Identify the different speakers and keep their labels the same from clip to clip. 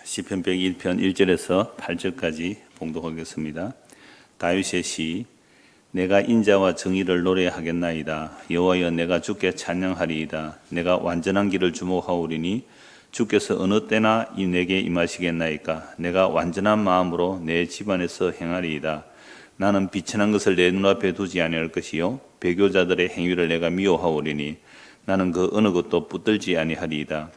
Speaker 1: 시편 101편 1절에서 8절까지 봉독하겠습니다. 다윗의 시. 내가 인자와 정의를 노래하겠나이다. 여호와여, 내가 주께 찬양하리이다. 내가 완전한 길을 주목하오리니 주께서 어느 때나 내게 임하시겠나이까. 내가 완전한 마음으로 내 집안에서 행하리이다. 나는 비천한 것을 내 눈앞에 두지 아니할 것이요 배교자들의 행위를 내가 미워하오리니 나는 그 어느 것도 붙들지 아니하리이다.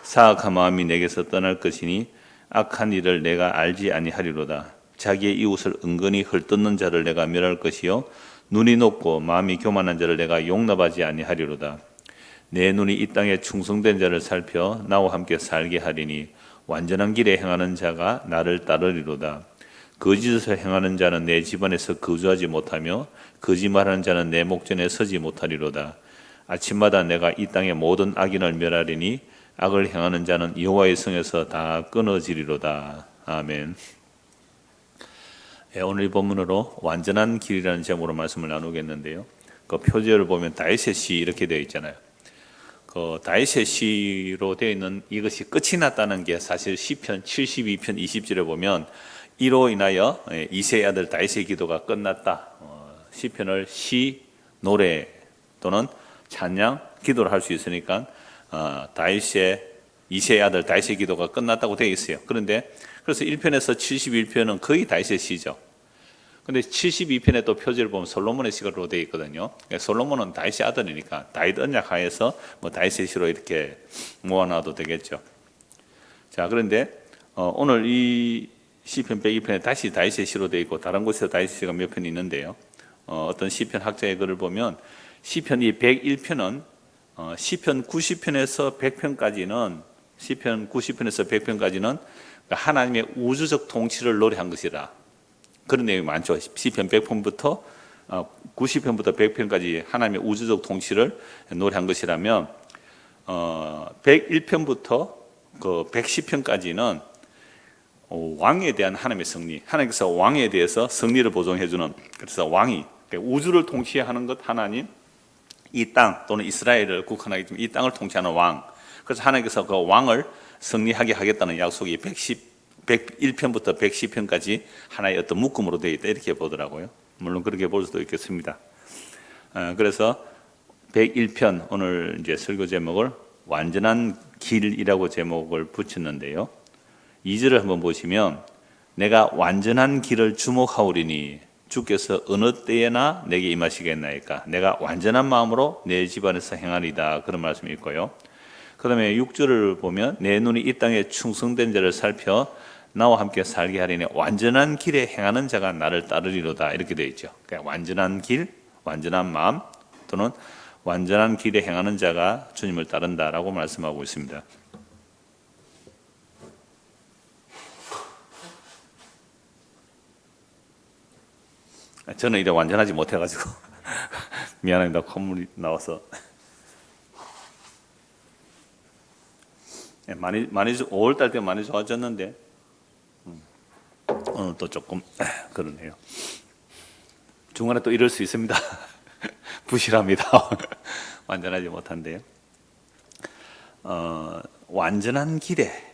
Speaker 1: 사악한 마음이 내게서 떠날 것이니 악한 일을 내가 알지 아니하리로다. 자기의 이웃을 은근히 헐뜯는 자를 내가 멸할 것이요 눈이 높고 마음이 교만한 자를 내가 용납하지 아니하리로다. 내 눈이 이 땅에 충성된 자를 살펴 나와 함께 살게 하리니 완전한 길에 행하는 자가 나를 따르리로다. 거짓을 행하는 자는 내 집안에서 거주하지 못하며 거짓말하는 자는 내 목전에 서지 못하리로다. 아침마다 내가 이 땅의 모든 악인을 멸하리니 악을 행하는 자는 여호와의 성에서 다 끊어지리로다. 아멘. 오늘 이 본문으로 완전한 길이라는 제목으로 말씀을 나누겠는데요. 그 표제를 보면 다윗의 시 이렇게 되어 있잖아요. 그 다윗의 시로 되어 있는 이것이 끝이 났다는 게 사실 시편 72편 20절에 보면 이로 인하여 이새의 아들 다윗의 기도가 끝났다. 시편을 시, 노래 또는 찬양, 기도를 할 수 있으니까 다윗의 이새의 아들 다윗의 기도가 끝났다고 되어 있어요. 그런데 그래서 1편에서 71편은 거의 다윗의 시죠. 근데 72편의 또 표지를 보면 솔로몬의 시로 되어 있거든요. 솔로몬은 다윗의 아들이니까 다윗 언약 하에서 다윗의 시로 이렇게 모아놔도 되겠죠. 자, 그런데 오늘 이 시편 102편에 다시 다윗의 시로 되어 있고 다른 곳에서 다윗의 시가 몇 편 있는데요. 어떤 시편 학자의 글을 보면 시편 이 101편은 시편 90편에서 100편까지는 시편 90편에서 100편까지는 하나님의 우주적 통치를 노래한 것이라 그런 내용이 많죠. 시편 100편부터 90편부터 100편까지 하나님의 우주적 통치를 노래한 것이라면 101편부터 그 110편까지는 왕에 대한 하나님의 승리, 하나님께서 왕에 대해서 승리를 보존해주는, 그래서 왕이 우주를 통치하는 것 하나님, 이 땅 또는 이스라엘을 국한하기 때문에 이 땅을 통치하는 왕, 그래서 하나님께서 그 왕을 승리하게 하겠다는 약속이 101편부터 110편까지 하나의 어떤 묶음으로 되어 있다 이렇게 보더라고요. 물론 그렇게 볼 수도 있겠습니다. 그래서 101편 오늘 이제 설교 제목을 완전한 길이라고 제목을 붙였는데요. 2절을 한번 보시면 내가 완전한 길을 주목하오리니 주께서 어느 때에나 내게 임하시겠나이까. 내가 완전한 마음으로 내 집안에서 행하리다. 그런 말씀이 있고요. 그 다음에 6절을 보면 내 눈이 이 땅에 충성된 자를 살펴 나와 함께 살게 하리니 완전한 길에 행하는 자가 나를 따르리로다. 이렇게 되어 있죠. 그러니까 완전한 길, 완전한 마음 또는 완전한 길에 행하는 자가 주님을 따른다라고 말씀하고 있습니다. 저는 이제 완전하지 못해가지고 미안합니다. 콧물이 나와서 많이 5월달 때 많이 좋아졌는데 오늘 또 조금 그러네요. 중간에 또 이럴 수 있습니다. 부실합니다. 완전하지 못한데요. 완전한 길에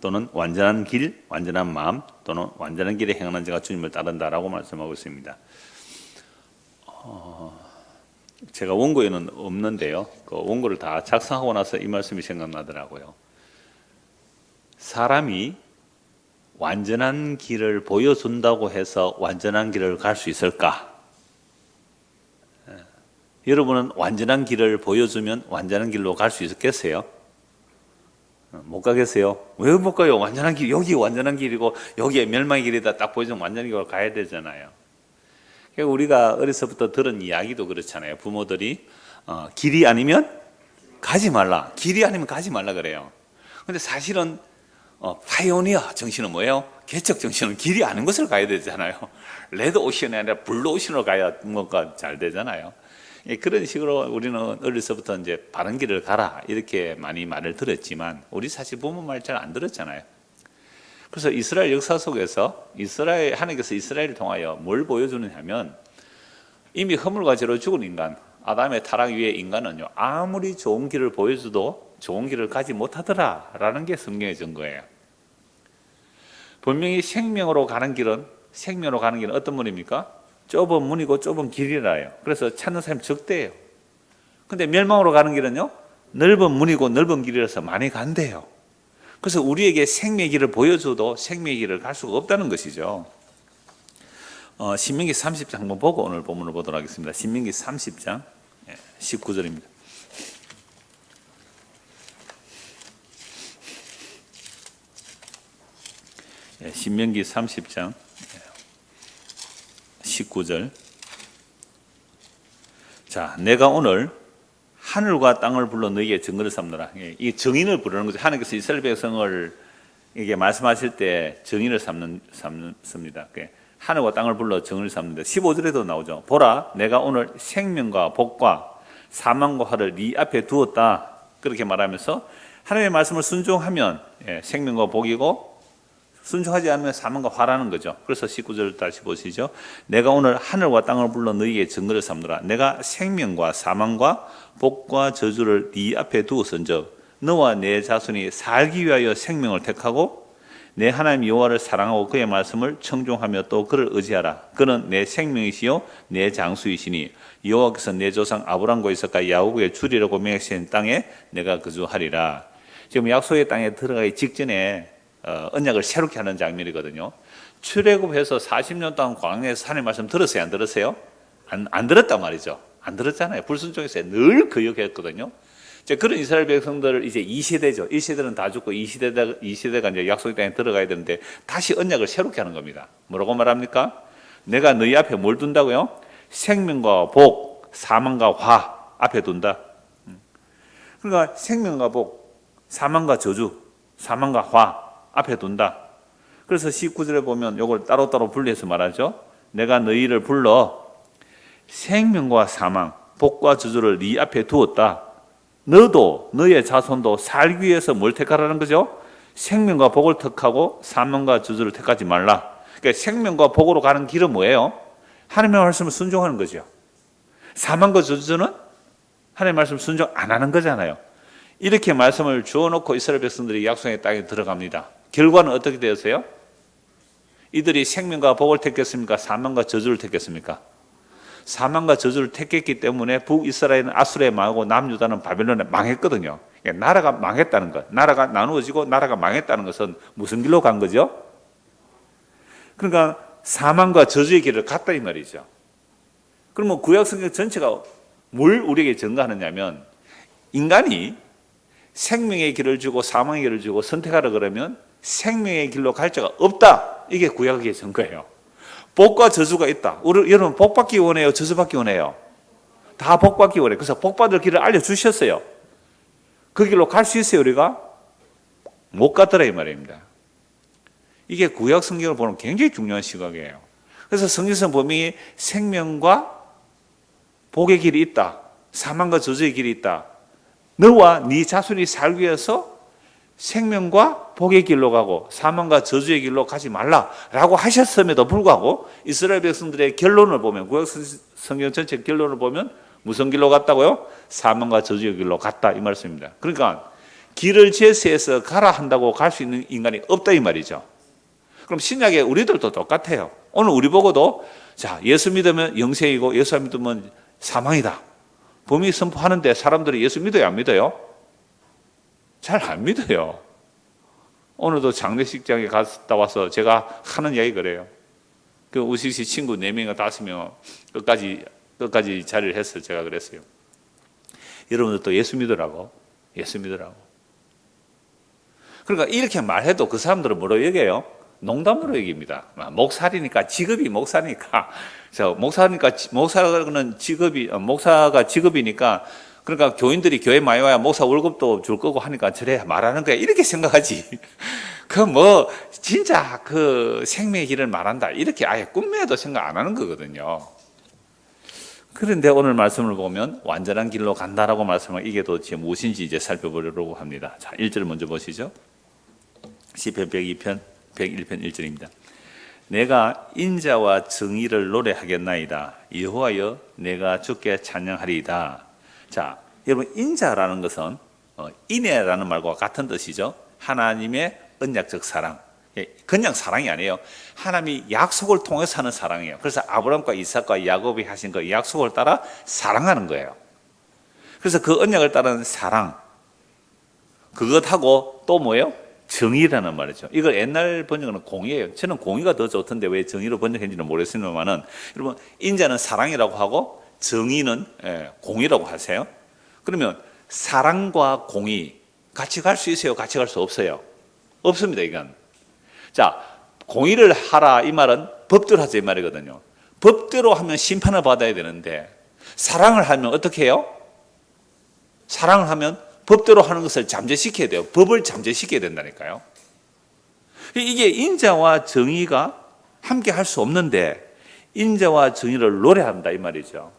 Speaker 1: 또는 완전한 길, 완전한 마음 또는 완전한 길에 행하는 자가 주님을 따른다라고 말씀하고 있습니다. 제가 원고에는 없는데요. 그 원고를 다 작성하고 나서 이 말씀이 생각나더라고요. 사람이 완전한 길을 보여준다고 해서 완전한 길을 갈 수 있을까? 여러분은 완전한 길을 보여주면 완전한 길로 갈 수 있겠어요? 못 가겠어요? 왜 못 가요? 완전한 길, 여기 완전한 길이고 여기에 멸망의 길이다 딱 보여주면 완전한 길로 가야 되잖아요. 우리가 어려서부터 들은 이야기도 그렇잖아요. 부모들이 길이 아니면 가지 말라, 길이 아니면 가지 말라 그래요. 근데 사실은 파이오니어 정신은 뭐예요? 개척 정신은 길이 아닌 것을 가야 되잖아요. 레드 오션이 아니라 블루 오션으로 가야 뭔가 잘 되잖아요. 그런 식으로 우리는 어려서부터 이제 바른 길을 가라 이렇게 많이 말을 들었지만 우리 사실 부모 말 잘 안 들었잖아요. 그래서 이스라엘 역사 속에서 하나님께서 이스라엘을 통하여 뭘 보여주느냐면 이미 허물과 죄로 죽은 인간, 아담의 타락 위에 인간은요 아무리 좋은 길을 보여줘도 좋은 길을 가지 못하더라라는 게 성경의 증거예요. 분명히 생명으로 가는 길은 어떤 문입니까? 좁은 문이고 좁은 길이라요. 그래서 찾는 사람이 적대요. 근데 멸망으로 가는 길은요, 넓은 문이고 넓은 길이라서 많이 간대요. 그래서 우리에게 생명의 길을 보여줘도 생명의 길을 갈 수가 없다는 것이죠. 신명기 30장 한번 보고 오늘 본문을 보도록 하겠습니다. 신명기 30장 19절입니다. 신명기 30장 19절. 자, 내가 오늘 하늘과 땅을 불러 너희에게 증거를 삼노라. 이 증인을 부르는 거죠. 하나님께서 이스라엘 백성을 이게 말씀하실 때 증인을 삼습니다. 하늘과 땅을 불러 증인을 삼는데 15절에도 나오죠. 보라, 내가 오늘 생명과 복과 사망과 화를 네 앞에 두었다. 그렇게 말하면서 하나님의 말씀을 순종하면 생명과 복이고, 순종하지 않으면 사망과 화라는 거죠. 그래서 19절 다시 보시죠. 내가 오늘 하늘과 땅을 불러 너희에게 증거를 삼노라. 내가 생명과 사망과 복과 저주를 네 앞에 두었은즉 너와 내 자손이 살기 위하여 생명을 택하고 내 하나님 여호와를 사랑하고 그의 말씀을 청종하며 또 그를 의지하라. 그는 내 생명이시요 내 장수이시니 여호와께서 내 조상 아브람과 이삭과 야곱에게 주리라고 맹세한 땅에 내가 거주하리라. 지금 약속의 땅에 들어가기 직전에 언약을 새롭게 하는 장면이거든요. 출애굽해서 40년 동안 광야에서 하나님 말씀 들었어요? 안 들었어요? 안 들었단 말이죠. 안 들었잖아요. 불순종했어요. 늘 거역했거든요. 이제 그런 이스라엘 백성들 이제 2세대죠. 1세대는 다 죽고 2세대가 이제 약속의 땅에 들어가야 되는데 다시 언약을 새롭게 하는 겁니다. 뭐라고 말합니까? 내가 너희 앞에 뭘 둔다고요? 생명과 복, 사망과 화 앞에 둔다. 그러니까 생명과 복, 사망과 저주, 사망과 화 앞에 둔다. 그래서 19절에 보면 이걸 따로따로 분리해서 말하죠. 내가 너희를 불러 생명과 사망, 복과 저주를 네 앞에 두었다. 너도 너의 자손도 살기 위해서 뭘 택하라는 거죠? 생명과 복을 택하고 사망과 저주를 택하지 말라. 그러니까 생명과 복으로 가는 길은 뭐예요? 하나님의 말씀을 순종하는 거죠. 사망과 저주는 하나님의 말씀을 순종 안 하는 거잖아요. 이렇게 말씀을 주어놓고 이스라엘 백성들이 약속의 땅에 들어갑니다. 결과는 어떻게 되었어요? 이들이 생명과 복을 택했습니까? 사망과 저주를 택했습니까? 사망과 저주를 택했기 때문에 북이스라엘은 아수르에 망하고 남유다는 바벨론에 망했거든요. 나라가 망했다는 것, 나라가 나누어지고 나라가 망했다는 것은 무슨 길로 간 거죠? 그러니까 사망과 저주의 길을 갔다 이 말이죠. 그러면 구약성경 전체가 뭘 우리에게 증거하느냐면, 인간이 생명의 길을 주고 사망의 길을 주고 선택하라 그러면 생명의 길로 갈 자가 없다. 이게 구약의 증거예요. 복과 저주가 있다. 여러분 복 받기 원해요? 저주 받기 원해요? 다 복 받기 원해요. 그래서 복 받을 길을 알려주셨어요. 그 길로 갈 수 있어요 우리가? 못 갔더라 이 말입니다. 이게 구약 성경을 보는 굉장히 중요한 시각이에요. 그래서 성경에서 분명히 생명과 복의 길이 있다. 사망과 저주의 길이 있다. 너와 네 자손이 살기 위해서 생명과 복의 길로 가고 사망과 저주의 길로 가지 말라라고 하셨음에도 불구하고 이스라엘 백성들의 결론을 보면, 구약 성경 전체 결론을 보면 무슨 길로 갔다고요? 사망과 저주의 길로 갔다 이 말씀입니다. 그러니까 길을 제시해서 가라 한다고 갈 수 있는 인간이 없다 이 말이죠. 그럼 신약에 우리들도 똑같아요. 오늘 우리 보고도 자, 예수 믿으면 영생이고 예수 안 믿으면 사망이다. 범위 선포하는데 사람들이 예수 믿어요, 안 믿어요? 잘 안 믿어요. 오늘도 장례식장에 갔다 와서 제가 하는 이야기 그래요. 그 우시시 친구 4명이나 5명 끝까지 자리를 해서 제가 그랬어요. 여러분들도 예수 믿으라고. 예수 믿으라고. 그러니까 이렇게 말해도 그 사람들은 뭐로 여겨요? 농담으로 여깁니다. 목사니까 직업이 목사니까. 목사는 목사가 직업이니까, 그러니까 교인들이 교회 많이 와야 목사 월급도 줄 거고 하니까 저래 말하는 거야. 이렇게 생각하지. 진짜 생명의 길을 말한다. 이렇게 아예 꿈에도 생각 안 하는 거거든요. 그런데 오늘 말씀을 보면 완전한 길로 간다라고 말씀을, 이게 도대체 무엇인지 이제 살펴보려고 합니다. 자, 1절 먼저 보시죠. 시편 101편 1절입니다. 내가 인자와 정의를 노래하겠나이다. 여호와여 내가 주께 찬양하리이다. 자, 여러분 인자라는 것은 인애라는 말과 같은 뜻이죠. 하나님의 언약적 사랑, 그냥 사랑이 아니에요. 하나님이 약속을 통해서 하는 사랑이에요. 그래서 아브라함과 이삭과 야곱이 하신 그 약속을 따라 사랑하는 거예요. 그래서 그 언약을 따르는 사랑, 그것하고 또 뭐예요? 정의라는 말이죠. 이걸 옛날 번역은 공의예요. 저는 공의가 더 좋던데 왜 정의로 번역했는지는 모르겠습니다만은, 여러분, 인자는 사랑이라고 하고 정의는 공의라고 하세요. 그러면 사랑과 공의 같이 갈 수 있어요? 같이 갈 수 없어요? 없습니다, 이건. 자, 공의를 하라 이 말은 법대로 하자 이 말이거든요. 법대로 하면 심판을 받아야 되는데 사랑을 하면 어떻게 해요? 사랑을 하면 법대로 하는 것을 잠재시켜야 돼요. 법을 잠재시켜야 된다니까요. 이게 인자와 정의가 함께 할 수 없는데 인자와 정의를 노래한다 이 말이죠.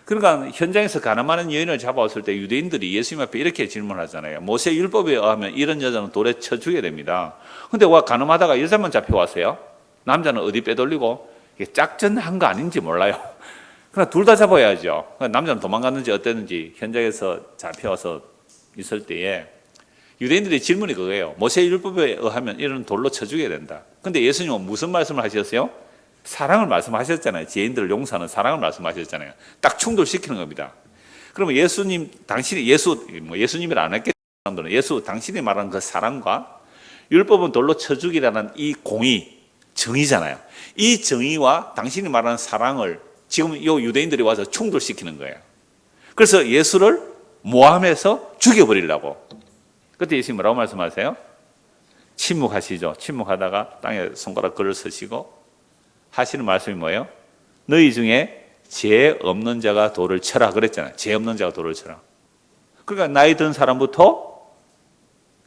Speaker 1: 그러니까 현장에서 가늠하는 여인을 잡아왔을 때 유대인들이 예수님 앞에 이렇게 질문하잖아요. 모세 율법에 의하면 이런 여자는 돌에 쳐 죽여야 됩니다. 근데 와 가늠하다가 여자만 잡혀왔어요. 남자는 어디 빼돌리고 이게 짝전한 거 아닌지 몰라요. 그러나 둘 다 잡아야죠. 남자는 도망갔는지 어땠는지 현장에서 잡혀와서 있을 때에 유대인들의 질문이 그거예요. 모세 율법에 의하면 이런 돌로 쳐 죽여야 된다. 근데 예수님은 무슨 말씀을 하셨어요? 사랑을 말씀하셨잖아요. 죄인들을 용서하는 사랑을 말씀하셨잖아요. 딱 충돌시키는 겁니다. 그러면 예수님, 당신이 예수님을 안 했겠죠. 사람들은 예수, 당신이 말하는 그 사랑과 율법은 돌로 쳐 죽이라는 이 공의, 정의잖아요. 이 정의와 당신이 말하는 사랑을 지금 이 유대인들이 와서 충돌시키는 거예요. 그래서 예수를 모함해서 죽여버리려고. 그때 예수님 뭐라고 말씀하세요? 침묵하시죠. 침묵하다가 땅에 손가락 걸을 서시고 하시는 말씀이 뭐예요? 너희 중에 죄 없는 자가 돌을 쳐라 그랬잖아요. 죄 없는 자가 돌을 쳐라. 그러니까 나이 든 사람부터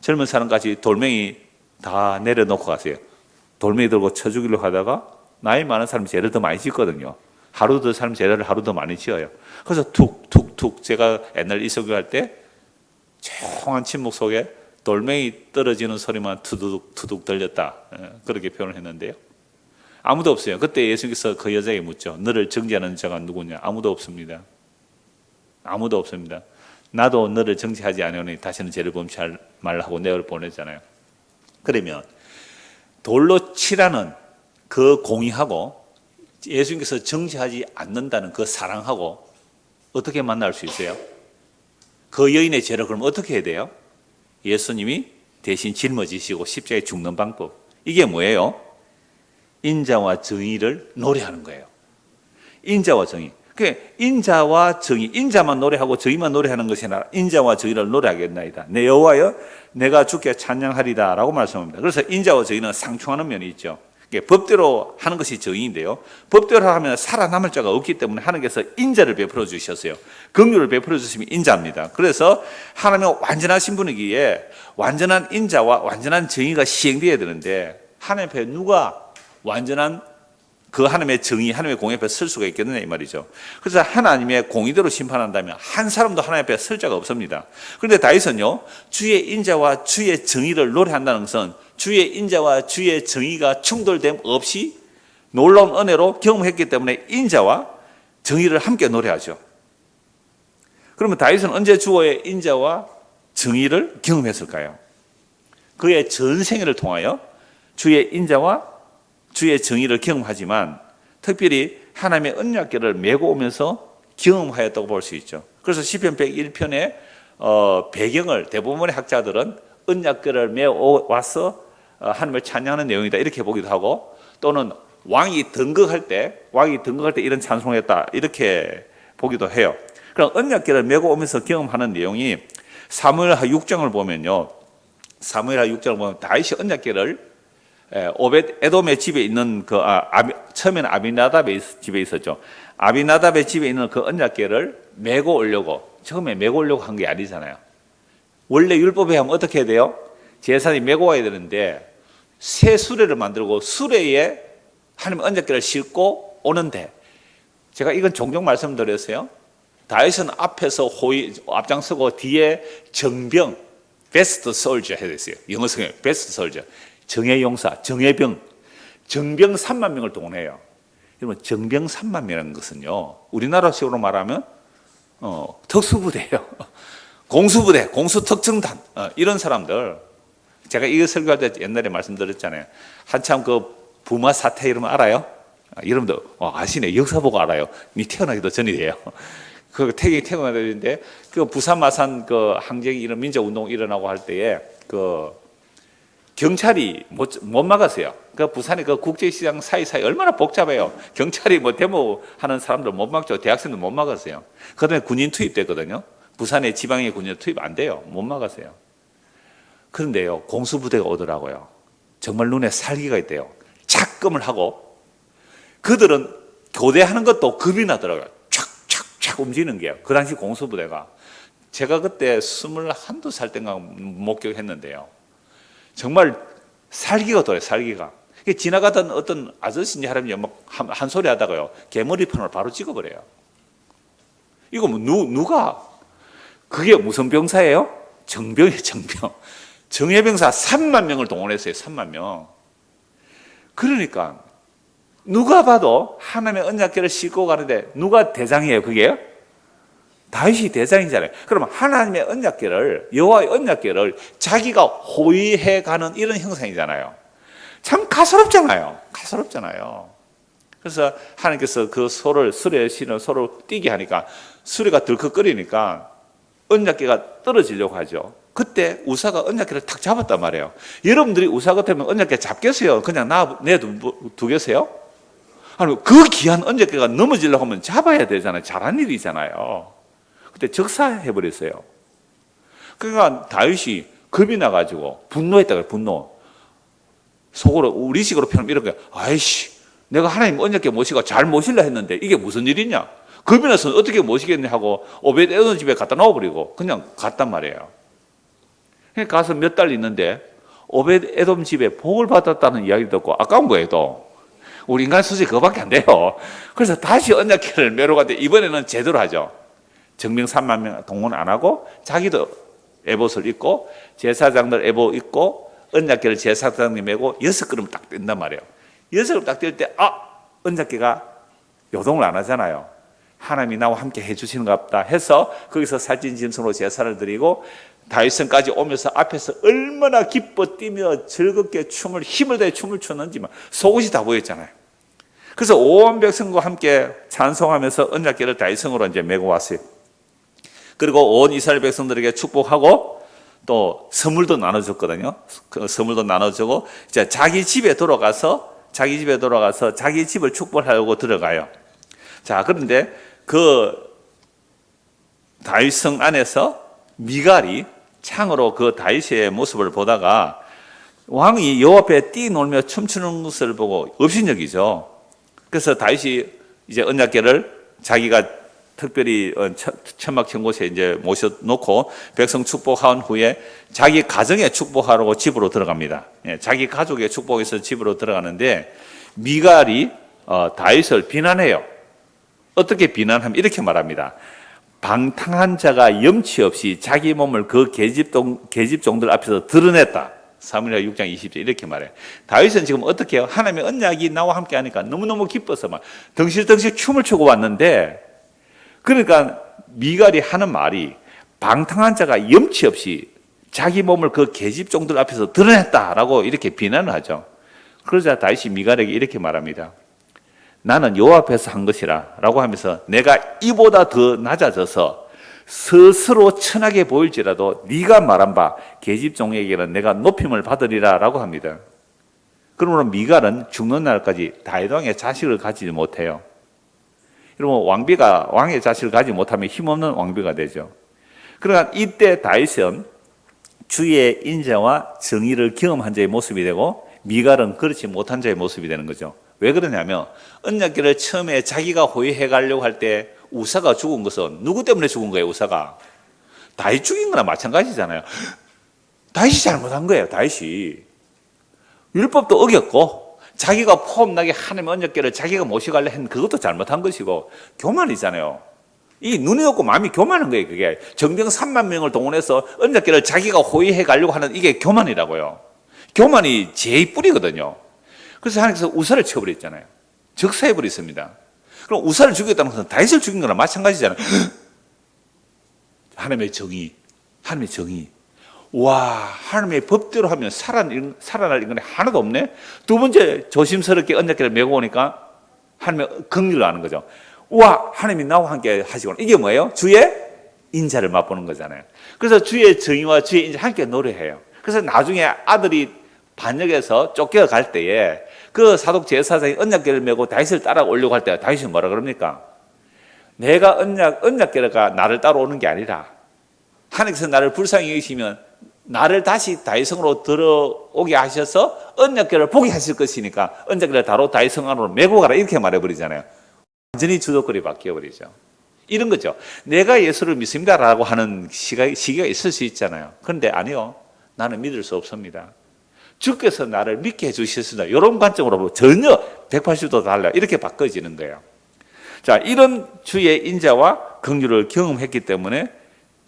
Speaker 1: 젊은 사람까지 돌멩이 다 내려놓고 가세요. 돌멩이 들고 쳐 죽이려고 하다가 나이 많은 사람이 죄를 더 많이 짓거든요. 하루 더 사람 죄를 하루 더 많이 지어요. 그래서 툭툭툭 제가 옛날 이석유할 때 조용한 침묵 속에 돌멩이 떨어지는 소리만 투둑투둑 들렸다. 그렇게 표현을 했는데요. 아무도 없어요. 그때 예수께서 그 여자에게 묻죠. 너를 정죄하는 자가 누구냐? 아무도 없습니다. 아무도 없습니다. 나도 너를 정죄하지 않으니 다시는 죄를 범치 말라고 내어를 보냈잖아요. 그러면 돌로 치라는 그 공의하고 예수님께서 정죄하지 않는다는 그 사랑하고 어떻게 만날 수 있어요? 그 여인의 죄를 그럼 어떻게 해야 돼요? 예수님이 대신 짊어지시고 십자가에 죽는 방법. 이게 뭐예요? 인자와 정의를 노래하는 거예요. 인자와 정의. 인자와 정의, 인자만 노래하고 정의만 노래하는 것이 아니라 인자와 정의를 노래하겠나이다. 내 여호와여 내가 주께 찬양하리다 라고 말씀합니다. 그래서 인자와 정의는 상충하는 면이 있죠. 법대로 하는 것이 정의인데요. 법대로 하면 살아남을 자가 없기 때문에 하나님께서 인자를 베풀어 주셨어요. 긍휼을 베풀어 주시면 인자입니다. 그래서 하나님은 완전하신 분이기에 완전한 인자와 완전한 정의가 시행되어야 되는데 하나님 앞에 누가 완전한 그 하나님의 정의, 하나님의 공의 앞에 설 수가 있겠느냐 이 말이죠. 그래서 하나님의 공의대로 심판한다면 한 사람도 하나님 앞에 설 자가 없습니다. 그런데 다윗은요, 주의 인자와 주의 정의를 노래한다는 것은 주의 인자와 주의 정의가 충돌됨 없이 놀라운 은혜로 경험했기 때문에 인자와 정의를 함께 노래하죠. 그러면 다윗은 언제 주어의 인자와 정의를 경험했을까요? 그의 전생애를 통하여 주의 인자와 주의 정의를 경험하지만 특별히 하나님의 언약궤를 메고 오면서 경험하였다고 볼 수 있죠. 그래서 시편 101편의 배경을 대부분의 학자들은 언약궤를 메고 와서 하나님을 찬양하는 내용이다 이렇게 보기도 하고 또는 왕이 등극할 때 이런 찬송을 했다 이렇게 보기도 해요. 그럼 언약궤를 메고 오면서 경험하는 내용이 사무엘하 6장을 보면요. 사무엘하 6장을 보면 다윗이 언약궤를 오벳 에돔의 집에 있는 처음에는 아비나답의 집에 있었죠. 아비나답의 집에 있는 그 언약궤를 메고 오려고 처음에 메고 오려고 한 게 아니잖아요. 원래 율법에 하면 어떻게 해야 돼요? 제사장이 메고 와야 되는데 새 수레를 만들고 수레에 하나님의 언약궤를 싣고 오는데 제가 이건 종종 말씀드렸어요. 다윗은 앞에서 앞장서고 뒤에 정병 베스트 솔저 해야 됐어요. 영어 성에 베스트 솔저 정예 용사, 정예병, 정병 3만 명을 동원해요. 여러분 정병 3만 명이라는 것은요. 우리나라식으로 말하면 특수부대예요. 공수부대, 공수특정단 이런 사람들 제가 이거 설교할 때 옛날에 말씀드렸잖아요. 한참 그 부마 사태 이러면 알아요? 여러분들 아시네. 역사 보고 알아요. 니 태어나기도 전이에요. 그 태경이 태어나는데 그 부산 마산 그 항쟁 이런 민족 운동 일어나고 할 때에 그 경찰이 못 막았어요. 그 부산의 그 국제시장 사이사이 얼마나 복잡해요. 경찰이 뭐 데모하는 사람들 못 막죠. 대학생들 못 막았어요. 그다음에 군인 투입됐거든요. 부산의 지방의 군인 투입 안 돼요. 못 막았어요. 그런데요, 공수부대가 오더라고요. 정말 눈에 살기가 있대요. 착금을 하고 그들은 교대하는 것도 겁이 나더라고요. 촥촥촥 움직이는 게요. 그 당시 공수부대가. 제가 그때 21~22살 때인가 목격했는데요. 정말 살기가 돌아요, 살기가. 지나가던 어떤 아저씨인지 할아버지 한 소리 하다가요, 개머리판을 바로 찍어버려요. 이거 뭐 누가? 그게 무슨 병사예요? 정병이에요, 정병. 정예병사 3만 명을 동원했어요, 3만 명. 그러니까 누가 봐도 하나님의 언약궤를 싣고 가는데 누가 대장이에요, 그게요? 다윗이 대장이잖아요. 그러면 하나님의 언약궤를, 여호와의 언약궤를 자기가 호위해가는 이런 형상이잖아요. 참 가소롭잖아요. 가소롭잖아요. 그래서 하나님께서 그 소를, 수레에 실은 소를 뛰게 하니까 수레가 덜컥거리니까 언약궤가 떨어지려고 하죠. 그때 우사가 언약궤를 탁 잡았단 말이에요. 여러분들이 우사 같으면 언약궤 잡겠어요? 그냥 내두겠어요? 아니, 그 귀한 언약궤가 넘어지려고 하면 잡아야 되잖아요. 잘한 일이잖아요. 그때 적사해버렸어요. 그러니까 다윗이 겁이 나가지고 분노했다고요, 분노. 속으로, 우리식으로 표현하면 이렇게, 아이씨, 내가 하나님 언약궤 모시고 잘 모실라 했는데 이게 무슨 일이냐? 겁이 나서 어떻게 모시겠냐 하고 오벳 에돔 집에 갖다 놓아버리고 그냥 갔단 말이에요. 그러니까 가서 몇 달 있는데 오벳 에돔 집에 복을 받았다는 이야기 듣고 아까운 거예요, 또. 우리 인간 수준이 그거밖에 안 돼요. 그래서 다시 언약궤를 메러 갔는데 이번에는 제대로 하죠. 정병 3만 명 동원 안 하고 자기도 에봇을 입고 제사장들 에봇 입고 언약궤를 제사장님 메고 6걸음 딱 뛴단 말이에요. 6걸음 딱 뛸 때 언약궤가 요동을 안 하잖아요. 하나님이 나와 함께 해주시는 것 같다 해서 거기서 살찐 짐승으로 제사를 드리고 다윗성까지 오면서 앞에서 얼마나 기뻐 뛰며 즐겁게 힘을 다해 춤을 췄는지 속옷이 다 보였잖아요. 그래서 온 백성과 함께 찬송하면서 언약궤를 다윗성으로 이제 메고 왔어요. 그리고 온 이스라엘 백성들에게 축복하고 또 선물도 나눠줬거든요. 그 선물도 나눠주고 이제 자기 집에 돌아가서 자기 집을 축복하려고 들어가요. 자, 그런데 그 다윗성 안에서 미갈이 창으로 그 다윗의 모습을 보다가 왕이 여호와 앞에 뛰놀며 춤추는 것을 보고 업신여기죠. 그래서 다윗이 이제 언약궤를 자기가 특별히 천막천곳에 이제 모셔놓고 백성 축복한 후에 자기 가정에 축복하라고 집으로 들어갑니다. 자기 가족의 축복에서 집으로 들어가는데 미갈이 다윗을 비난해요. 어떻게 비난하면 이렇게 말합니다. 방탕한 자가 염치 없이 자기 몸을 그 계집종들 앞에서 드러냈다. 사무엘하 6장 20절 이렇게 말해요. 다윗은 지금 어떻게 해요? 하나님의 언약이 나와 함께 하니까 너무너무 기뻐서 막 덩실덩실 춤을 추고 왔는데, 그러니까 미갈이 하는 말이 방탕한 자가 염치 없이 자기 몸을 그 계집종들 앞에서 드러냈다라고 이렇게 비난을 하죠. 그러자 다윗이 미갈에게 이렇게 말합니다. 나는 여호와 앞에서 한 것이라 라고 하면서 내가 이보다 더 낮아져서 스스로 천하게 보일지라도 네가 말한 바 계집종에게는 내가 높임을 받으리라 라고 합니다. 그러므로 미갈은 죽는 날까지 다윗 왕의 자식을 가지지 못해요. 여러분, 왕의 자식을 가지지 못하면 힘없는 왕비가 되죠. 그러니까 이때 다윗은 주의 인자와 정의를 경험한 자의 모습이 되고 미갈은 그렇지 못한 자의 모습이 되는 거죠. 왜 그러냐면 언약궤를 처음에 자기가 호위해 가려고 할 때 우사가 죽은 것은 누구 때문에 죽은 거예요? 우사가 다윗 죽인 거나 마찬가지잖아요. 다윗이 잘못한 거예요. 다윗이 율법도 어겼고 자기가 포함나게 하나님의 언약궤를 자기가 모셔가려 했는 그것도 잘못한 것이고 교만이잖아요. 이 눈이 없고 마음이 교만한 거예요. 그게 정병 3만 명을 동원해서 언약궤를 자기가 호위해 가려고 하는 이게 교만이라고요. 교만이 제일 뿌리거든요. 그래서 하나님께서 우사를 쳐버렸잖아요. 적사해버렸습니다. 그럼 우사를 죽였다는 것은 다윗을 죽인 거나 마찬가지잖아요. 하나님의 정의. 와, 하나님의 법대로 하면 살아날 인간이 하나도 없네. 두 번째, 조심스럽게 언약궤를 메고 오니까 하나님의 긍휼을 아는 거죠. 와, 하나님이 나와 함께 하시구나. 이게 뭐예요? 주의 인자를 맛보는 거잖아요. 그래서 주의 정의와 주의 인자 함께 노래해요. 그래서 나중에 아들이 반역에서 쫓겨갈 때에 그 사독 제사장이 언약궤를 메고 다윗을 따라오려고 할 때 다윗이 뭐라 그럽니까? 내가 언약궤가 나를 따라오는 게 아니라 하나님께서 나를 불쌍히 여기시면 나를 다시 다윗성으로 들어오게 하셔서 언약궤를 보게 하실 것이니까 언약궤를 바로 다윗성 안으로 메고 가라 이렇게 말해버리잖아요. 완전히 주도권이 바뀌어버리죠. 이런 거죠. 내가 예수를 믿습니다라고 하는 시기가 있을 수 있잖아요. 그런데 아니요. 나는 믿을 수 없습니다. 주께서 나를 믿게 해주셨습니다. 이런 관점으로 전혀 180도 달라 이렇게 바꿔지는 거예요. 자, 이런 주의 인자와 긍휼을 경험했기 때문에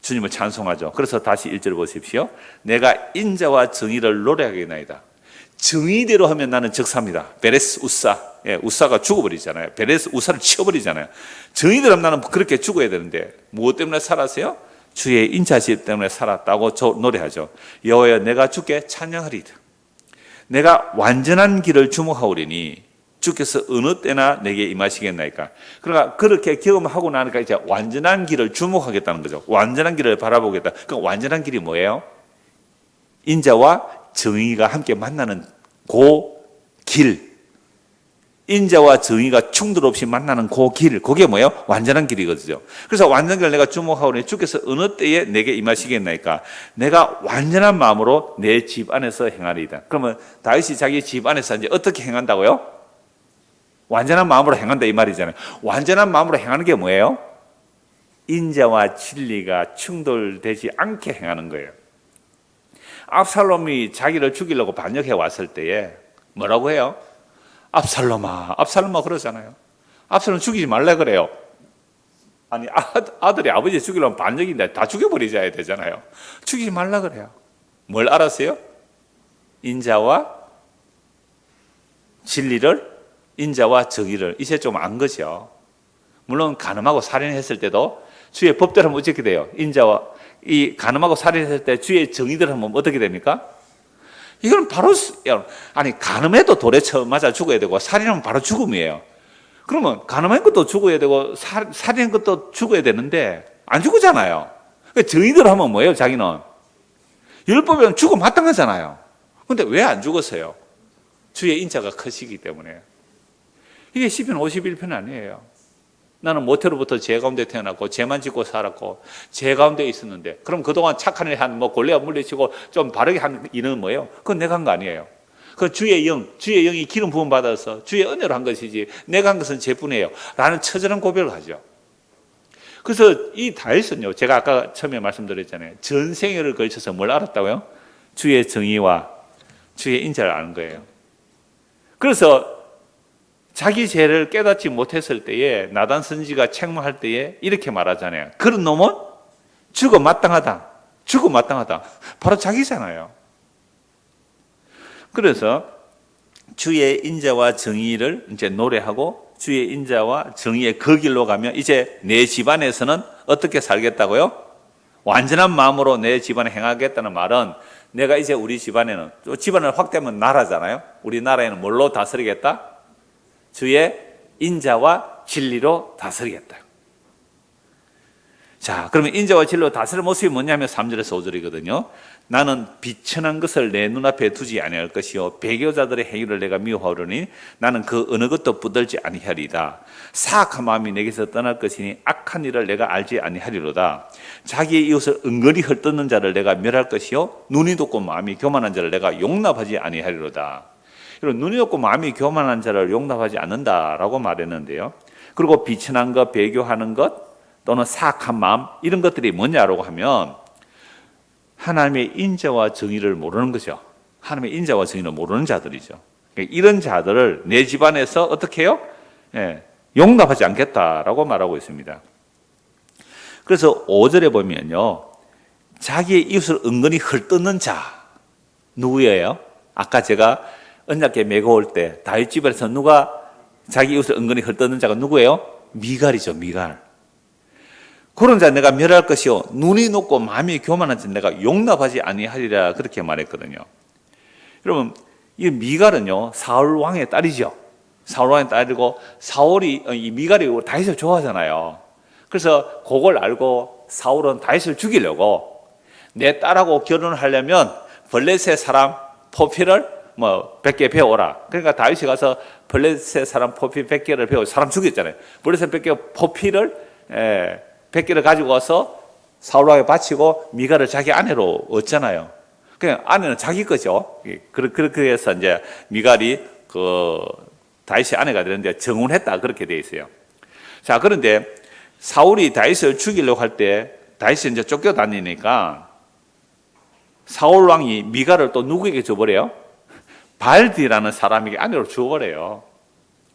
Speaker 1: 주님을 찬송하죠. 그래서 다시 1절 보십시오. 내가 인자와 정의를 노래하겠나이다. 정의대로 하면 나는 적사입니다. 베레스 우사. 예, 우사가 죽어버리잖아요. 베레스 우사를 치워버리잖아요. 정의대로 하면 나는 그렇게 죽어야 되는데 무엇 때문에 살았어요? 주의 인자심 때문에 살았다고 노래하죠. 여호와여 내가 주께 찬양하리이다. 내가 완전한 길을 주목하오리니 주께서 어느 때나 내게 임하시겠나이까. 그러니까 그렇게 경험하고 나니까 이제 완전한 길을 주목하겠다는 거죠. 완전한 길을 바라보겠다. 그 완전한 길이 뭐예요? 인자와 정의가 함께 만나는 그 길. 인자와 정의가 충돌 없이 만나는 그 길. 그게 뭐예요? 완전한 길이거든요. 그래서 완전한 길을 내가 주목하오니 주께서 어느 때에 내게 임하시겠나이까. 내가 완전한 마음으로 내 집 안에서 행하리이다. 그러면 다윗이 자기 집 안에서 이제 어떻게 행한다고요? 완전한 마음으로 행한다 이 말이잖아요. 완전한 마음으로 행하는 게 뭐예요? 인자와 진리가 충돌되지 않게 행하는 거예요. 압살롬이 자기를 죽이려고 반역해 왔을 때에 뭐라고 해요? 압살롬아 그러잖아요. 압살롬 죽이지 말라 그래요. 아니 아들이 아버지 죽이려면 반역인데 다 죽여버리자 되잖아요. 죽이지 말라 그래요. 뭘 알았어요? 인자와 진리를, 인자와 정의를 이제 좀 안 거죠. 물론 간음하고 살인했을 때도 주의 법대로 하면 어떻게 돼요? 인자와 이 간음하고 살인했을 때 주의 정의대로 하면 어떻게 됩니까? 이건 바로 아니 간음해도 돌에 처음 맞아 죽어야 되고 살인하면 바로 죽음이에요. 그러면 간음한 것도 죽어야 되고 살인한 것도 죽어야 되는데 안 죽었잖아요. 정의대로 하면 뭐예요? 자기는 율법에는 죽어 마땅하잖아요. 근데 왜 안 죽었어요? 주의 인자가 크시기 때문에. 이게 시편 51편 아니에요. 나는 모태로부터 죄 가운데 태어났고 죄만 짓고 살았고 죄 가운데 있었는데 그럼 그동안 착한 일 한 골리앗 물리치고 좀 바르게 한 일은 뭐예요? 그건 내가 한 거 아니에요. 그 주의 영이 기름 부음 받아서 주의 은혜로 한 것이지 내가 한 것은 죄뿐이에요. 라는 처절한 고백을 하죠. 그래서 이 다윗은요, 제가 아까 처음에 말씀드렸잖아요. 전생애를 걸쳐서 뭘 알았다고요? 주의 정의와 주의 인자를 아는 거예요. 그래서 자기 죄를 깨닫지 못했을 때에 나단 선지가 책망할 때에 이렇게 말하잖아요. 그런 놈은 죽어 마땅하다. 바로 자기잖아요. 그래서 주의 인자와 정의를 이제 노래하고 주의 인자와 정의의 그 길로 가면 이제 내 집안에서는 어떻게 살겠다고요? 완전한 마음으로 내 집안에 행하겠다는 말은 내가 이제 우리 집안에는 집안을 확대하면 나라잖아요. 우리나라에는 뭘로 다스리겠다? 주의 인자와 진리로 다스리겠다. 자, 그러면 인자와 진리로 다스릴 모습이 뭐냐면 3절에서 5절이거든요. 나는 비천한 것을 내 눈앞에 두지 아니할 것이요 배교자들의 행위를 내가 미워하오니 나는 그 어느 것도 붙들지 아니하리이다. 사악한 마음이 내게서 떠날 것이니 악한 일을 내가 알지 아니하리로다. 자기의 이웃을 은근히 헐뜯는 자를 내가 멸할 것이요 눈이 돋고 마음이 교만한 자를 내가 용납하지 아니하리로다. 그리고 눈이 없고 마음이 교만한 자를 용납하지 않는다라고 말했는데요. 그리고 비천한 것, 배교하는 것 또는 사악한 마음 이런 것들이 뭐냐라고 하면 하나님의 인자와 정의를 모르는 거죠. 하나님의 인자와 정의를 모르는 자들이죠. 이런 자들을 내 집안에서 어떻게 해요? 용납하지 않겠다라고 말하고 있습니다. 그래서 5절에 보면요. 자기의 이웃을 은근히 헐뜯는 자 누구예요? 아까 제가 언약궤 메고 올 때 다윗 집에서 누가 자기 이웃을 은근히 헐뜯는 자가 누구예요? 미갈이죠. 미갈. 그런 자 내가 멸할 것이요 눈이 높고 마음이 교만한 자 내가 용납하지 아니하리라 그렇게 말했거든요. 여러분 이 미갈은요 사울 왕의 딸이죠. 사울 왕의 딸이고 사울이 이 미갈이 다윗을 좋아하잖아요. 그래서 그걸 알고 사울은 다윗을 죽이려고 내 딸하고 결혼하려면 블레셋 사람 포피를 100개 배워라. 그러니까 다윗이 가서 블레셋 사람 포피 100개를 배워 사람 죽였잖아요. 블레셋 100개 포피를 100개를 가지고 와서 사울 왕에 바치고 미갈을 자기 아내로 얻잖아요. 그냥 아내는 자기 거죠. 그렇게 해서 이제 미갈이 다윗의 아내가 되는데 정혼했다 그렇게 돼 있어요. 자, 그런데 사울이 다윗을 죽이려고 할 때 다윗이 이제 쫓겨다니니까 사울 왕이 미갈을 또 누구에게 줘버려요? 발디라는 사람에게 아내로 주어버려요.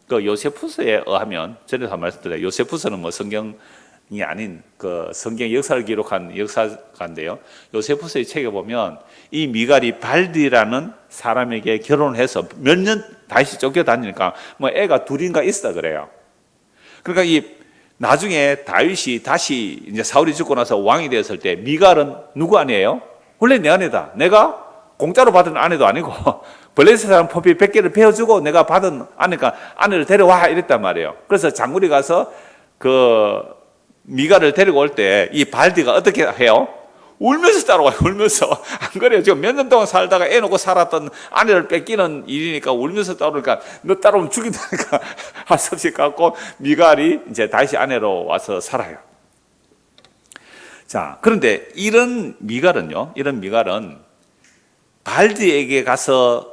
Speaker 1: 그 요세푸스에 의하면 전에도 한 말씀 드려요. 요세푸스는 성경이 아닌 성경 역사를 기록한 역사가인데요. 요세푸스의 책에 보면 이 미갈이 발디라는 사람에게 결혼해서 몇 년 다시 쫓겨다니니까 애가 둘인가 있어 그래요. 그러니까 나중에 다윗이 다시 이제 사울이 죽고 나서 왕이 되었을 때 미갈은 누구 아내예요? 원래 내 아내다. 내가 공짜로 받은 아내도 아니고 블레셋 사람 포피 100개를 베어주고 내가 받은 아내가 아내를 데려와 이랬단 말이에요. 그래서 장군이 가서 미갈을 데리고 올 때 이 발디가 어떻게 해요? 울면서 따라와요. 울면서. 안 그래요? 지금 몇 년 동안 살다가 애 놓고 살았던 아내를 뺏기는 일이니까 울면서 따라오니까 너 따라오면 죽인다니까 할 수 없이 갖고 미갈이 이제 다시 아내로 와서 살아요. 자, 그런데 이런 미갈은 발디에게 가서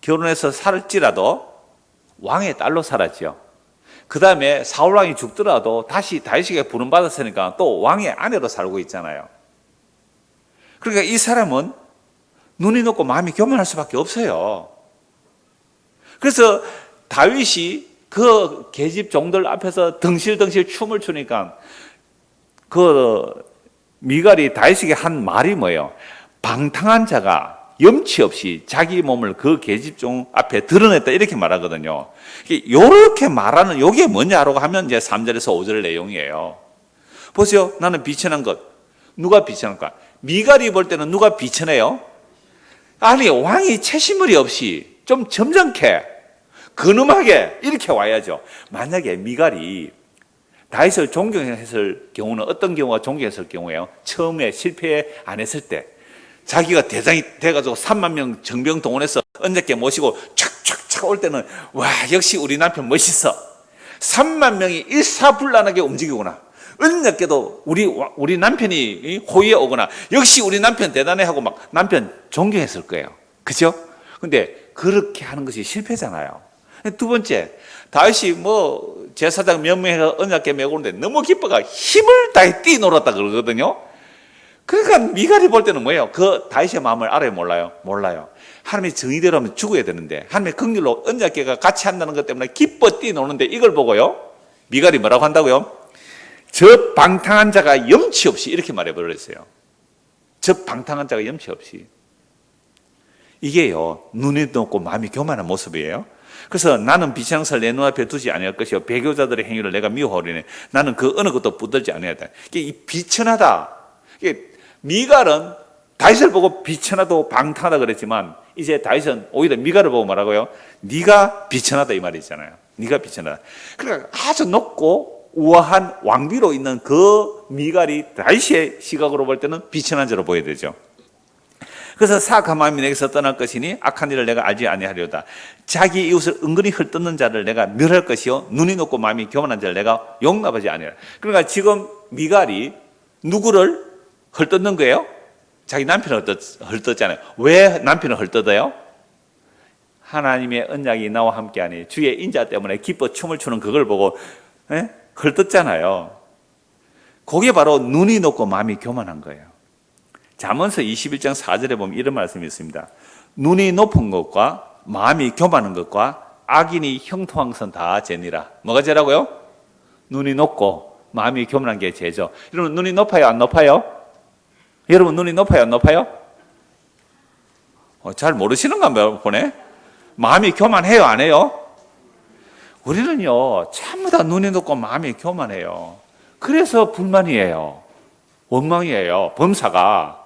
Speaker 1: 결혼해서 살지라도 왕의 딸로 살았죠. 그 다음에 사울 왕이 죽더라도 다시 다윗에게 부름받았으니까 또 왕의 아내로 살고 있잖아요. 그러니까 이 사람은 눈이 높고 마음이 교만할 수밖에 없어요. 그래서 다윗이 그 계집 종들 앞에서 덩실덩실 춤을 추니까 미갈이 다윗에게 한 말이 뭐예요? 방탕한 자가 염치 없이 자기 몸을 그 계집종 앞에 드러냈다 이렇게 말하거든요. 이렇게 말하는 이게 뭐냐라고 하면 이제 3절에서 5절 내용이에요. 보세요. 나는 비천한 것. 누가 비천할까? 미갈이 볼 때는 누가 비천해요? 아니 왕이 채식물이 없이 좀 점잖게 근엄하게 이렇게 와야죠. 만약에 미갈이 다윗을 존경했을 경우는 어떤 경우가 존경했을 경우예요? 처음에 실패 안 했을 때 자기가 대장이 돼가지고 3만 명 정병 동원해서 언제께 모시고 촥촥촥 올 때는 와 역시 우리 남편 멋있어. 3만 명이 일사불란하게 움직이구나. 언제께도 우리 남편이 호위에 오거나 역시 우리 남편 대단해 하고 막 남편 존경했을 거예요. 그죠? 근데 그렇게 하는 것이 실패잖아요. 두 번째, 다윗이 제사장 몇 명에서 언약궤 메고 오는데 너무 기뻐가 힘을 다해 뛰놀았다 그러거든요. 그러니까 미갈이 볼 때는 뭐예요? 그 다윗의 마음을 알아요? 몰라요? 몰라요. 하나님의 정의대로 하면 죽어야 되는데 하나님의 긍휼로 언약궤가 같이 한다는 것 때문에 기뻐 뛰노는데 이걸 보고요 미갈이 뭐라고 한다고요? 저 방탕한 자가 염치 없이 이렇게 말해버렸어요. 저 방탕한 자가 염치 없이. 이게요 눈이 높고 마음이 교만한 모습이에요. 그래서 나는 비천한 것을 내 눈앞에 두지 아니할 것이요 배교자들의 행위를 내가 미워하리니 나는 그 어느 것도 붙들지 아니하다. 이 비천하다. 미갈은 다윗을 보고 비천하고 방탕하다 그랬지만 이제 다윗은 오히려 미갈을 보고 말하고요. 네가 비천하다 이 말이 있잖아요. 네가 비천하다. 그러니까 아주 높고 우아한 왕비로 있는 그 미갈이 다윗의 시각으로 볼 때는 비천한 자로 보여야 되죠. 그래서 사악한 마음이 내게서 떠날 것이니 악한 일을 내가 알지 아니하려다. 자기 이웃을 은근히 헐뜯는 자를 내가 멸할 것이요 눈이 높고 마음이 교만한 자를 내가 용납하지 아니하리라. 그러니까 지금 미갈이 누구를 헐뜯는 거예요? 자기 남편을 헐뜯잖아요. 왜 남편을 헐뜯어요? 하나님의 언약이 나와 함께하니 주의 인자 때문에 기뻐 춤을 추는 그걸 보고 헐뜯잖아요. 그게 바로 눈이 높고 마음이 교만한 거예요. 잠언서 21장 4절에 보면 이런 말씀이 있습니다. 눈이 높은 것과 마음이 교만한 것과 악인이 형통한 것은 다 죄니라. 뭐가 죄라고요? 눈이 높고 마음이 교만한 게 죄죠. 여러분 눈이 높아요? 안 높아요? 여러분 눈이 높아요? 안 높아요? 잘 모르시는가 보네. 마음이 교만해요? 안 해요? 우리는요 전부 다 눈이 높고 마음이 교만해요.
Speaker 2: 그래서 불만이에요. 원망이에요. 범사가.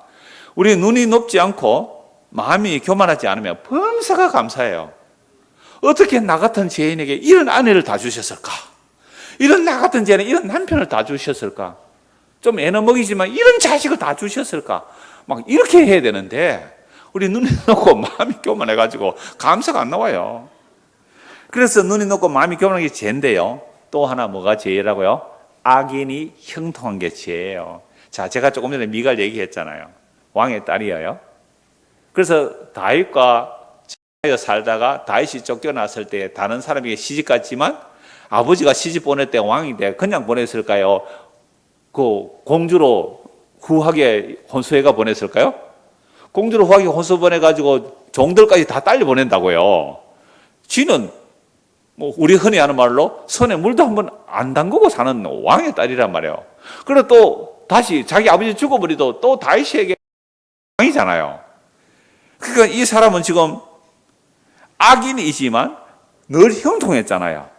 Speaker 2: 우리 눈이 높지 않고 마음이 교만하지 않으면 범사가 감사해요. 어떻게 나 같은 죄인에게 이런 아내를 다 주셨을까? 이런 나 같은 죄인에 이런 남편을 다 주셨을까? 좀 애는 먹이지만 이런 자식을 다 주셨을까? 막 이렇게 해야 되는데 우리 눈이 높고 마음이 교만해가지고 감사가 안 나와요. 그래서 눈이 높고 마음이 교만한 게 죄인데요. 또 하나 뭐가 죄라고요? 악인이 형통한 게 죄예요. 자, 제가 조금 전에 미갈 얘기했잖아요. 왕의 딸이에요. 그래서 다윗과 살다가 다윗이 쫓겨났을 때 다른 사람에게 시집 갔지만 아버지가 시집 보낼 때 왕이 돼 그냥 보냈을까요? 그 공주로 후하게 혼수해가 보냈을까요? 공주로 후하게 혼수 보내가지고 종들까지 다 딸려 보낸다고요. 쥐는 뭐 우리 흔히 하는 말로 손에 물도 한번 안 담그고 사는 왕의 딸이란 말이에요. 그리고 또 다시 자기 아버지 죽어버리도 또 다윗에게 왕이잖아요. 그러니까 이 사람은 지금 악인이지만 늘 형통했잖아요.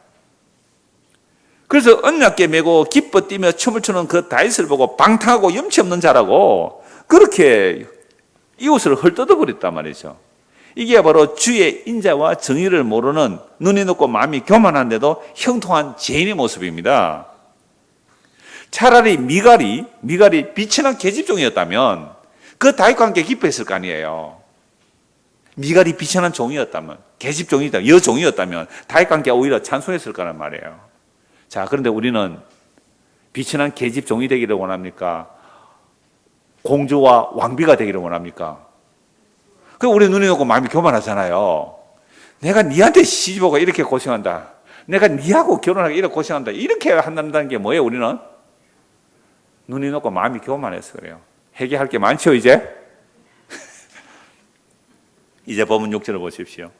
Speaker 2: 그래서 언약궤 메고 기뻐 뛰며 춤을 추는 그 다윗을 보고 방탕하고 염치 없는 자라고 그렇게 이웃을 헐뜯어 버렸단 말이죠. 이게 바로 주의 인자와 정의를 모르는 눈이 높고 마음이 교만한데도 형통한 죄인의 모습입니다. 차라리 미갈이 비천한 계집종이었다면 그 다윗과 함께 기뻐했을 거 아니에요. 미갈이 비천한 종이었다면, 계집종이다, 여종이었다면 다윗과 함께 오히려 찬송했을 거란 말이에요. 자, 그런데 우리는 비천한 계집종이 되기를 원합니까? 공주와 왕비가 되기를 원합니까? 그 우리 눈이 높고 마음이 교만하잖아요. 내가 니한테 시집오고 이렇게 고생한다. 내가 니하고 결혼하기 이렇게 고생한다. 이렇게 한다는 게 뭐예요, 우리는? 눈이 높고 마음이 교만해서 그래요. 회개할 게 많죠, 이제? 이제 본문 6절을 보십시오.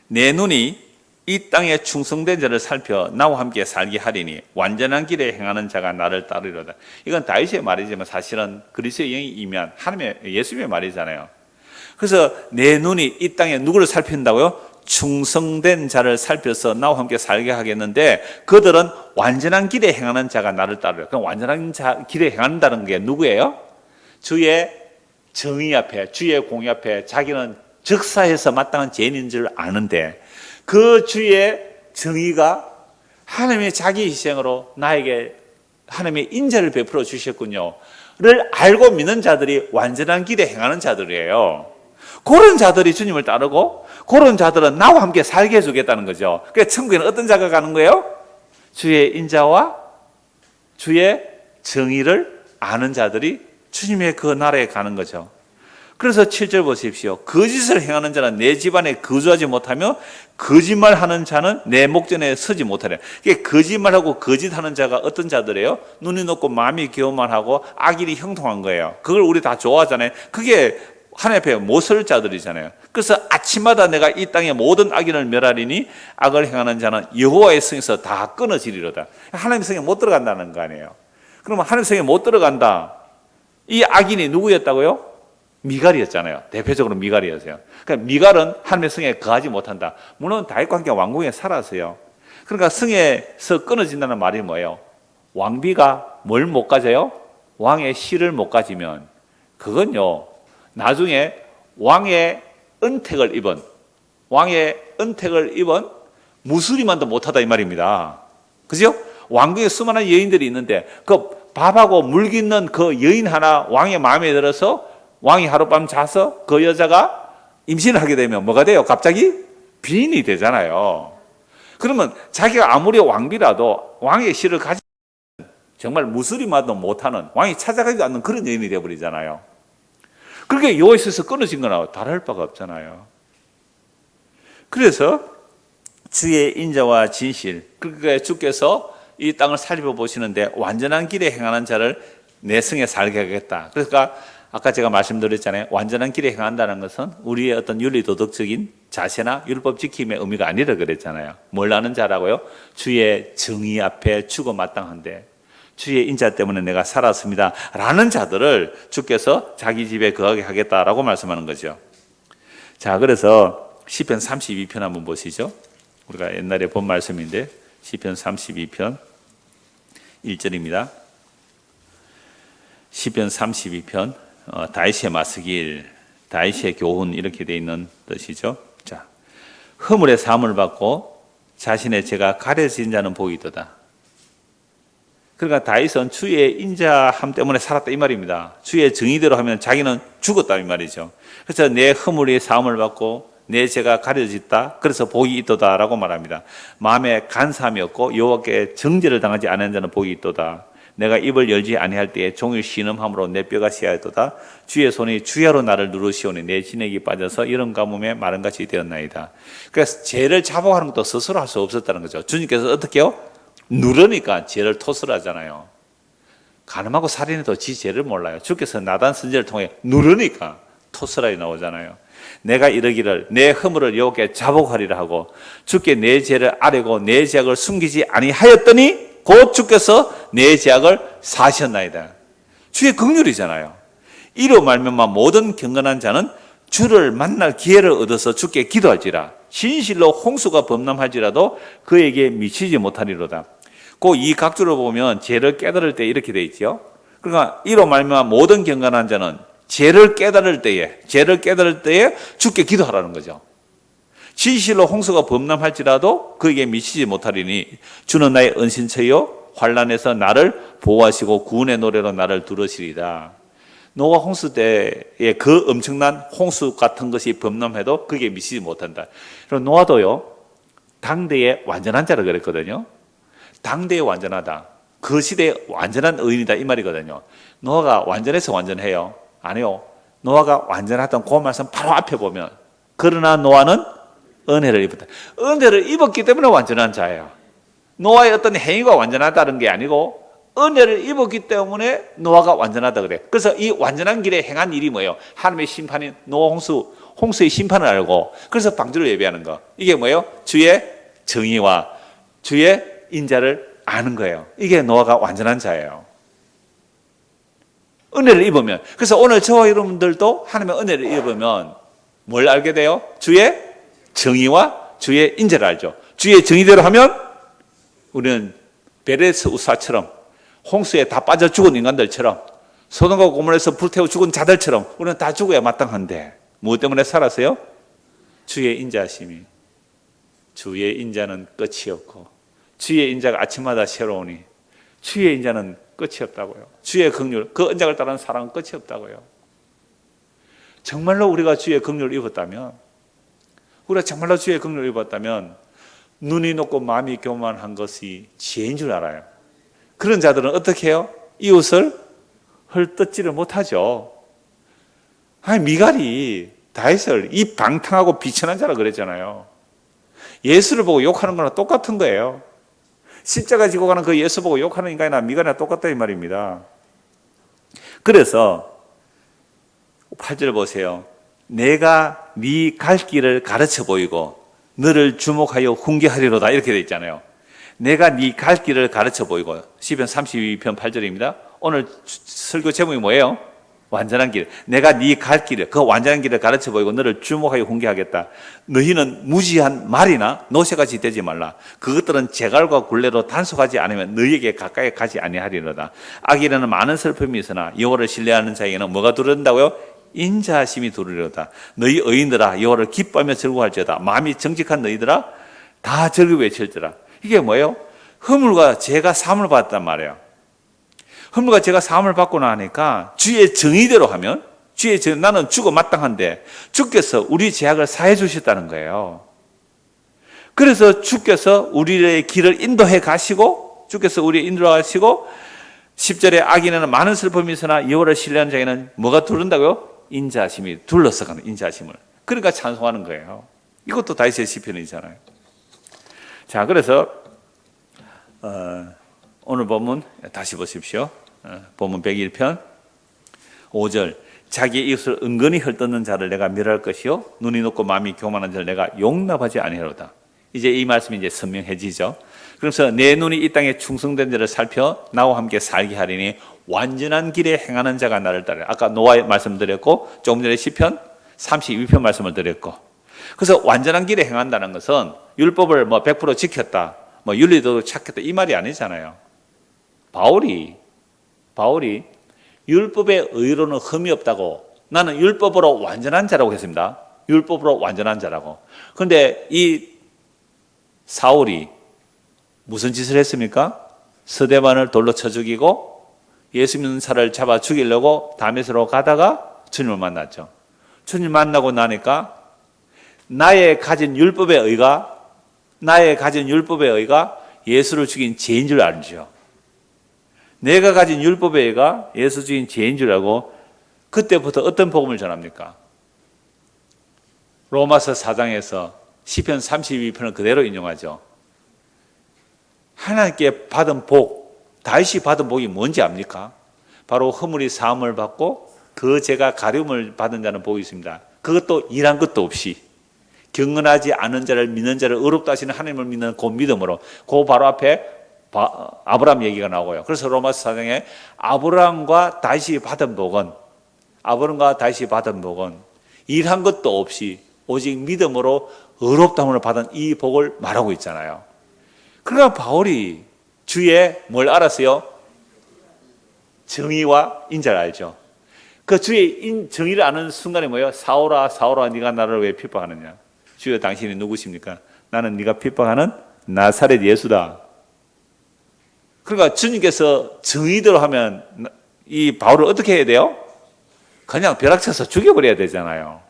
Speaker 2: 내 눈이 이 땅에 충성된 자를 살펴 나와 함께 살게 하리니 완전한 길에 행하는 자가 나를 따르리로다. 이건 다윗의 말이지만 사실은 그리스도의 영이 임한 하나님의 예수님의 말이잖아요. 그래서 내 눈이 이 땅에 누구를 살핀다고요? 충성된 자를 살펴서 나와 함께 살게 하겠는데 그들은 완전한 길에 행하는 자가 나를 따르리로다. 그럼 완전한 길에 행한다는 게 누구예요? 주의 정의 앞에, 주의 공의 앞에 자기는 적사해서 마땅한 죄인인 줄 아는데 그 주의 정의가 하나님의 자기 희생으로 나에게 하나님의 인자를 베풀어 주셨군요 를 알고 믿는 자들이 완전한 길에 행하는 자들이에요. 그런 자들이 주님을 따르고 그런 자들은 나와 함께 살게 해주겠다는 거죠. 그러니까 천국에는 어떤 자가 가는 거예요? 주의 인자와 주의 정의를 아는 자들이 주님의 그 나라에 가는 거죠. 그래서 7절 보십시오. 거짓을 행하는 자는 내 집안에 거주하지 못하며 거짓말하는 자는 내 목전에 서지 못하려. 이게 거짓말하고 거짓하는 자가 어떤 자들이에요? 눈이 높고 마음이 교만하고 악인이 형통한 거예요. 그걸 우리 다 좋아하잖아요. 그게 하나님 앞에 못 설 자들이잖아요. 그래서 아침마다 내가 이 땅의 모든 악인을 멸하리니 악을 행하는 자는 여호와의 성에서 다 끊어지리로다. 하나님의 성에 못 들어간다는 거 아니에요. 그러면 하나님의 성에 못 들어간다. 이 악인이 누구였다고요? 미갈이었잖아요. 대표적으로 미갈이었어요. 그러니까 미갈은 하나님의 성에 거하지 못한다. 물론 다윗과 함께 왕궁에 살았어요. 그러니까 성에서 끊어진다는 말이 뭐예요? 왕비가 뭘 못 가져요? 왕의 실을 못 가지면 그건요 나중에 왕의 은택을 입은 무술이만도 못하다 이 말입니다. 그죠? 왕궁에 수많은 여인들이 있는데 그 밥하고 물 깃는 그 여인 하나 왕의 마음에 들어서 왕이 하룻밤 자서 그 여자가 임신을 하게 되면 뭐가 돼요? 갑자기 빈이 되잖아요. 그러면 자기가 아무리 왕비라도 왕의 실을 가지고 정말 무술이마도 못하는 왕이 찾아가지도 않는 그런 여인이 되어버리잖아요. 그렇게 여호와에서 끊어진 거나 다를 바가 없잖아요. 그래서 주의 인자와 진실, 그러니까 주께서 이 땅을 살펴보시는데 완전한 길에 행하는 자를 내 성에 살게 하겠다. 그러니까 아까 제가 말씀드렸잖아요. 완전한 길에 행한다는 것은 우리의 어떤 윤리도덕적인 자세나 율법 지킴의 의미가 아니라 그랬잖아요. 뭘 아는 자라고요? 주의 정의 앞에 주고 마땅한데 주의 인자 때문에 내가 살았습니다 라는 자들을 주께서 자기 집에 거하게 하겠다라고 말씀하는 거죠. 자, 그래서 시편 32편 한번 보시죠. 우리가 옛날에 본 말씀인데 시편 32편 1절입니다. 시편 32편 다윗의 마스길, 다윗의 교훈 이렇게 되어 있는 뜻이죠. 자, 허물의 사함을 받고 자신의 죄가 가려진 자는 복이도다. 그러니까 다윗은 주의 인자함 때문에 살았다 이 말입니다. 주의 정의대로 하면 자기는 죽었다 이 말이죠. 그래서 내 허물의 사함을 받고 내 죄가 가려졌다. 그래서 복이 있도다라고 말합니다. 마음에 간사함이 없고 여호와께 정죄를 당하지 않은 자는 복이 있도다. 내가 입을 열지 아니할 때에 종일 신음함으로 내 뼈가 씨하였도다. 주의 손이 주야로 나를 누르시오니 내 진액이 빠져서 이런 가뭄에 마른 같이 되었나이다. 그래서 죄를 자복하는 것도 스스로 할 수 없었다는 거죠. 주님께서 어떻게 해요? 누르니까 죄를 토설하잖아요. 간음하고 살인해도 지 죄를 몰라요. 주께서 나단 선지자를 통해 누르니까 토설하게 나오잖아요. 내가 이르기를 내 허물을 여호와께 자복하리라 하고 주께 내 죄를 아뢰고 내 죄악을 숨기지 아니하였더니 곧 주께서 내 죄악을 사하셨나이다. 주의 긍휼이잖아요. 이로 말미암아 모든 경건한 자는 주를 만날 기회를 얻어서 주께 기도할지라 진실로 홍수가 범람할지라도 그에게 미치지 못하리로다. 그 이 각주를 보면 죄를 깨달을 때 이렇게 돼 있죠. 그러니까 이로 말미암아 모든 경건한 자는 죄를 깨달을 때에 주께 기도하라는 거죠. 진실로 홍수가 범람할지라도 그에게 미치지 못하리니 주는 나의 은신처요 환난에서 나를 보호하시고 구원의 노래로 나를 두르시리다. 노아 홍수 때에 그 엄청난 홍수 같은 것이 범람해도 그게 미치지 못한다. 그리고 노아도요 당대의 완전한 자라 그랬거든요. 당대의 완전하다. 그 시대의 완전한 의인이다 이 말이거든요. 노아가 완전해서 완전해요? 아니요. 노아가 완전하던 그 말씀 바로 앞에 보면 그러나 노아는 은혜를 입었다. 은혜를 입었기 때문에 완전한 자예요. 노아의 어떤 행위가 완전하다는 게 아니고 은혜를 입었기 때문에 노아가 완전하다 그래. 그래서 이 완전한 길에 행한 일이 뭐예요? 하나님의 심판인 노아 홍수의 심판을 알고 그래서 방주를 예배하는 거. 이게 뭐예요? 주의 정의와 주의 인자를 아는 거예요. 이게 노아가 완전한 자예요. 은혜를 입으면. 그래서 오늘 저와 여러분들도 하나님의 은혜를 입으면 뭘 알게 돼요? 주의 정의와 주의 인자를 알죠. 주의 정의대로 하면 우리는 베레스 우사처럼 홍수에 다 빠져 죽은 인간들처럼 소돔과 고모라에서 불태워 죽은 자들처럼 우리는 다 죽어야 마땅한데 무엇 때문에 살았어요? 주의 인자심이. 주의 인자는 끝이 없고 주의 인자가 아침마다 새로우니 주의 인자는 끝이 없다고요. 주의 긍휼, 그 언약을 따르는 사랑은 끝이 없다고요. 정말로 우리가 주의 긍휼을 입었다면 눈이 높고 마음이 교만한 것이 죄인 줄 알아요. 그런 자들은 어떻게 해요? 이웃을 헐뜯지를 못하죠. 미갈이 다윗을 이 방탕하고 비천한 자라 그랬잖아요. 예수를 보고 욕하는 거랑 똑같은 거예요. 십자가 지고 가는 그 예수 보고 욕하는 인간이나 미갈이나 똑같다 이 말입니다. 그래서 8절 보세요. 내가 네 갈 길을 가르쳐 보이고 너를 주목하여 훈계하리로다 이렇게 돼 있잖아요. 내가 네 갈 길을 가르쳐 보이고 시편 32편 8절입니다. 오늘 설교 제목이 뭐예요? 완전한 길. 내가 네 갈 길을 그 완전한 길을 가르쳐 보이고 너를 주목하여 훈계하겠다. 너희는 무지한 말이나 노새같이 되지 말라. 그것들은 재갈과 굴레로 단속하지 않으면 너희에게 가까이 가지 아니하리로다. 악인에는 많은 슬픔이 있으나 여호와를 신뢰하는 자에게는 뭐가 두른다고요? 인자하심이 두르리로다. 너희 의인들아 여호와를 기뻐하며 즐거워할지어다. 마음이 정직한 너희들아 다 즐겨 외칠지라. 이게 뭐예요? 허물과 죄가 사함을 받았단 말이에요. 허물과 죄가 사함을 받고 나니까 주의 정의대로 하면 나는 죽어 마땅한데 주께서 우리 죄악을 사해 주셨다는 거예요. 그래서 주께서 우리의 길을 인도해 가시고 주께서 우리의 인도해 가시고 10절에 악인에는 많은 슬픔이 있으나 여호와를 신뢰하는 자에게는 뭐가 두른다고요? 인자하심이 둘러서가는 인자하심을. 그러니까 찬송하는 거예요. 이것도 다윗의 시편이잖아요. 자, 그래서 오늘 본문 다시 보십시오. 본문 101편 5절 자기의 이웃을 은근히 헐뜯는 자를 내가 멸할 것이요 눈이 높고 마음이 교만한 자를 내가 용납하지 아니하리로다. 이제 이 말씀이 이제 선명해지죠. 그래서 내 눈이 이 땅에 충성된 자를 살펴 나와 함께 살게 하리니 완전한 길에 행하는 자가 나를 따르라. 아까 노아의 말씀드렸고 조금 전에 시편 32편 말씀을 드렸고, 그래서 완전한 길에 행한다는 것은 율법을 100% 지켰다, 윤리도 착했다 이 말이 아니잖아요. 바울이 율법의 의로는 흠이 없다고, 나는 율법으로 완전한 자라고 했습니다. 율법으로 완전한 자라고. 그런데 이 사울이 무슨 짓을 했습니까? 스데반을 돌로 쳐 죽이고 예수 믿는 사람을 잡아 죽이려고 다메섹으로 가다가 주님을 만났죠. 주님 만나고 나니까 나의 가진 율법의 의가 예수를 죽인 죄인 줄 알죠. 내가 가진 율법의 의가 예수 죽인 죄인 줄 알고 그때부터 어떤 복음을 전합니까? 로마서 4장에서 시편 32편을 그대로 인용하죠. 하나님께 받은 복, 다윗이 받은 복이 뭔지 압니까? 바로 허물이 사함을 받고 그 죄가 가려움을 받은 자는 복이 있습니다. 그것도 일한 것도 없이 경건하지 않은 자를 믿는 자를 의롭다 하시는 하나님을 믿는 그 믿음으로, 그 바로 앞에 아브라함 얘기가 나오고요. 그래서 로마서 4장에 아브라함과 다윗이 받은 복은 일한 것도 없이 오직 믿음으로 의롭다함을 받은 이 복을 말하고 있잖아요. 그러니까 바울이 주의 뭘 알았어요? 정의와 인자를 알죠. 그 주의 정의를 아는 순간에 뭐예요? 사울아 사울아 네가 나를 왜 핍박하느냐. 주여 당신이 누구십니까? 나는 네가 핍박하는 나사렛 예수다. 그러니까 주님께서 정의대로 하면 이 바울을 어떻게 해야 돼요? 그냥 벼락쳐서 죽여버려야 되잖아요.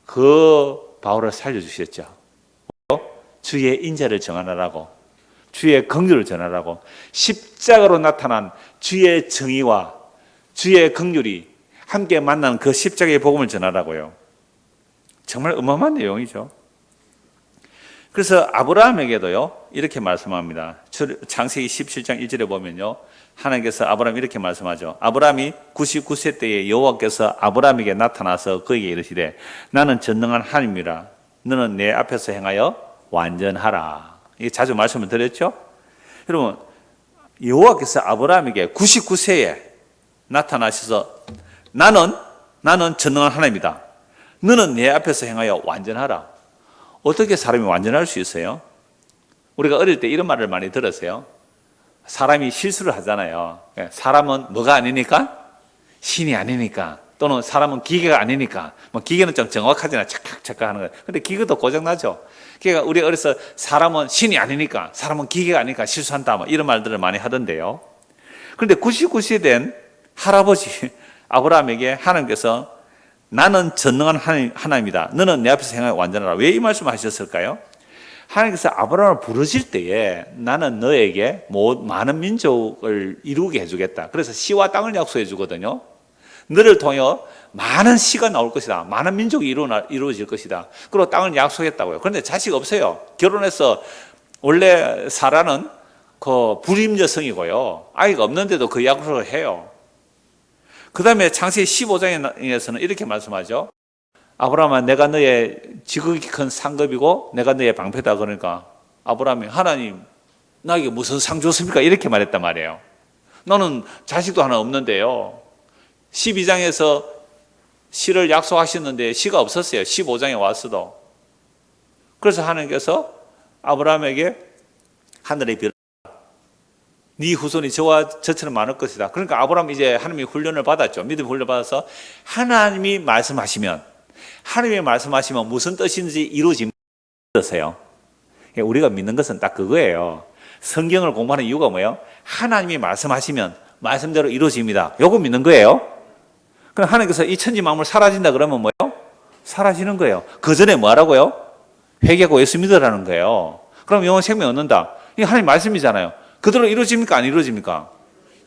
Speaker 2: 그 바울을 살려주셨죠. 주의 인자를 전하라고, 주의 긍휼을 전하라고, 십자가로 나타난 주의 정의와 주의 긍휼이 함께 만난 그 십자가의 복음을 전하라고요. 정말 어마어마한 내용이죠. 그래서 아브라함에게도요 이렇게 말씀합니다. 창세기 17장 1절에 보면요, 하나님께서 아브라함 이렇게 말씀하죠. 아브라함이 99세 때에 여호와께서 아브라함에게 나타나서 그에게 이르시되 나는 전능한 하나님이라 너는 내 앞에서 행하여 완전하라. 이게 자주 말씀을 드렸죠. 여러분, 여호와께서 아브라함에게 99세에 나타나셔서 나는 전능한 하나님이다. 너는 내 앞에서 행하여 완전하라. 어떻게 사람이 완전할 수 있어요? 우리가 어릴 때 이런 말을 많이 들었어요. 사람이 실수를 하잖아요. 사람은 뭐가 아니니까? 신이 아니니까. 또는 사람은 기계가 아니니까. 뭐 기계는 좀 정확하잖아요. 착각 하는 거예요. 근데 기계도 고장나죠. 그러니까 우리 어려서 사람은 신이 아니니까, 사람은 기계가 아니니까 실수한다. 뭐 이런 말들을 많이 하던데요. 그런데 99세 된 할아버지 아브라함에게 하나님께서 나는 전능한 하나님이다. 너는 내 앞에서 행하여 완전하라. 왜 이 말씀을 하셨을까요? 하나님께서 아브라함을 부르실 때에 나는 너에게 많은 민족을 이루게 해주겠다. 그래서 씨와 땅을 약속해 주거든요. 너를 통해 많은 씨가 나올 것이다. 많은 민족이 이루어질 것이다. 그리고 땅을 약속했다고요. 그런데 자식 없어요. 결혼해서 원래 사라는 그 불임 여성이고요. 아이가 없는데도 그 약속을 해요. 그 다음에 창세기 15장에서는 이렇게 말씀하죠. 아브라함아, 내가 너의 지극히 큰 상급이고 내가 너의 방패다. 그러니까 아브라함이 하나님 나에게 무슨 상 줬습니까? 이렇게 말했단 말이에요. 너는 자식도 하나 없는데요. 12장에서 씨를 약속하셨는데 씨가 없었어요. 15장에 왔어도. 그래서 하나님께서 아브라함에게 하늘의 별, 네 후손이 저와 저처럼 많을 것이다. 그러니까 아브라함이 이제 하나님의 훈련을 받았죠. 믿음 훈련을 받아서 하나님이 말씀하시면 무슨 뜻인지 이루어지면서요. 우리가 믿는 것은 딱 그거예요. 성경을 공부하는 이유가 뭐예요? 하나님이 말씀하시면 말씀대로 이루어집니다. 요거 믿는 거예요. 그럼 하나님께서 이 천지 만물 사라진다 그러면 뭐예요? 사라지는 거예요. 그 전에 뭐 하라고요? 회개하고 예수 믿으라는 거예요. 그럼 영원 생명 얻는다. 이게 하나님 말씀이잖아요. 그대로 이루어집니까? 안 이루어집니까?